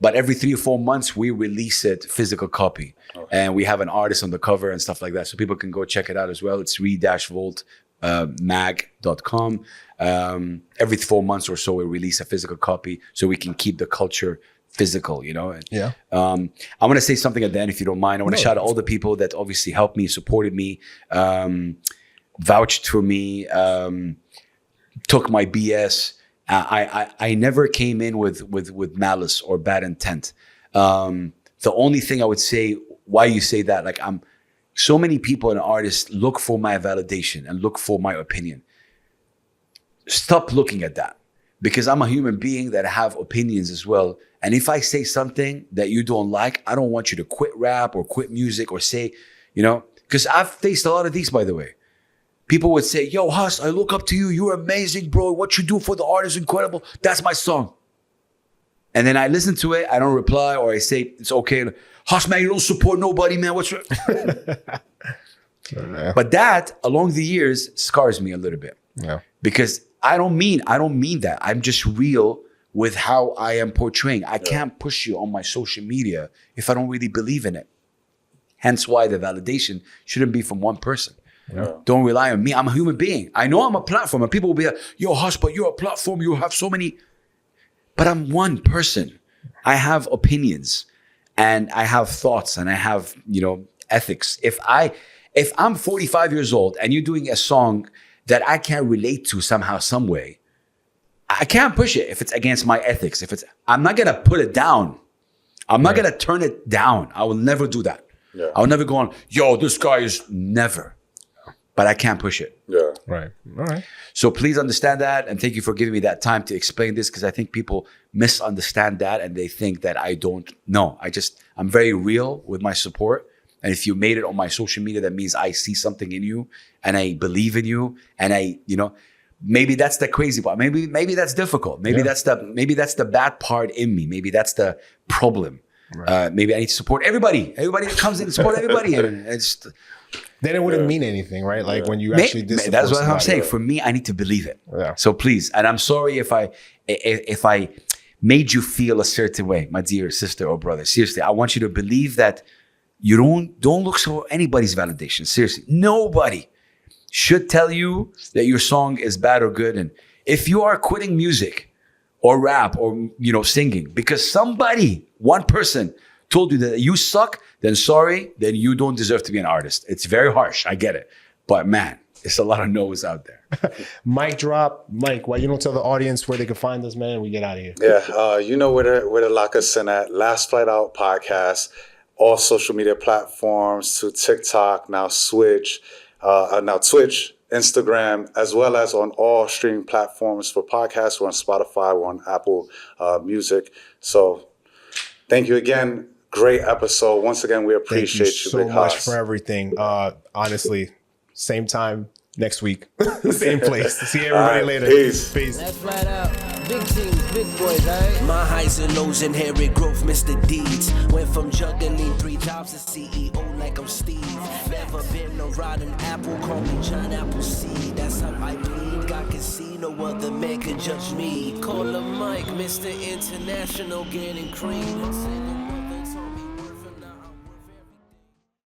every 3 or 4 months, we release it physical copy. Okay. And we have an artist on the cover and stuff like that. So people can go check it out as well. It's re-volt mag.com. Every 4 months or so, we release a physical copy so we can keep the culture physical, Yeah. I want to say something at the end, if you don't mind. I want to shout out all the people that obviously helped me, supported me, vouched for me, took my BS. I never came in with malice or bad intent. The only thing I would say, why you say that, like, so many people and artists look for my validation and look for my opinion. Stop looking at that, because I'm a human being that have opinions as well. And if I say something that you don't like, I don't want you to quit rap or quit music or say, because I've faced a lot of these, by the way. People would say, yo, Hus, I look up to you. You're amazing, bro. What you do for the art is incredible. That's my song. And then I listen to it. I don't reply, or I say, it's okay. Hus, man, you don't support nobody, man. What's your... But that, along the years, scars me a little bit. Yeah. Because I don't mean that. I'm just real with how I am portraying. I can't push you on my social media if I don't really believe in it. Hence why the validation shouldn't be from one person. Yeah. Don't rely on me. I'm a human being. I know I'm a platform, and people will be like, yo, Hush, but you're a platform. You have so many. But I'm one person. I have opinions, and I have thoughts, and I have, ethics. If I'm 45 years old and you're doing a song that I can't relate to somehow, some way, I can't push it if it's against my ethics. I'm not gonna put it down. I'm not gonna turn it down. I will never do that. Yeah. I will never go on, yo, this guy is never. But I can't push it. Yeah. Right. All right. So please understand that, and thank you for giving me that time to explain this, because I think people misunderstand that and they think that I don't know. I'm very real with my support. And if you made it on my social media, that means I see something in you and I believe in you. And maybe that's the crazy part. Maybe that's difficult. Maybe that's the bad part in me. Maybe that's the problem. Right. Maybe I need to support everybody. Everybody that comes in and support everybody. And then it wouldn't mean anything, right? Like when you actually did support that's what somebody. I'm saying. For me, I need to believe it. Yeah. So please, and I'm sorry if I made you feel a certain way, my dear sister or brother. Seriously, I want you to believe that you don't look for anybody's validation. Seriously, nobody should tell you that your song is bad or good. And if you are quitting music or rap or singing because one person told you that you suck, then sorry, then you don't deserve to be an artist. It's very harsh. I get it. But man, there's a lot of no's out there. Mic drop. Mike, why you don't tell the audience where they can find us, man, and we get out of here? Yeah, you know where to lock us in at. Last Flight Out Podcast, all social media platforms, to TikTok, now Twitch, Instagram, as well as on all streaming platforms for podcasts. We're on Spotify, we're on Apple Music. So thank you again. Great episode. Once again, we appreciate you so Big much Haas. for everything. Honestly, same time next week, same place. See everybody later. Peace. That's flat out. Big teams, big boys, alright? My highs and lows, inherit growth, Mr. Deeds. Went from juggling 3 jobs to CEO like I'm Steve. Never been a rotten apple, call me John Appleseed. That's how I bleed. I can see no other man can judge me. Call him Mike, Mr. International, getting cream.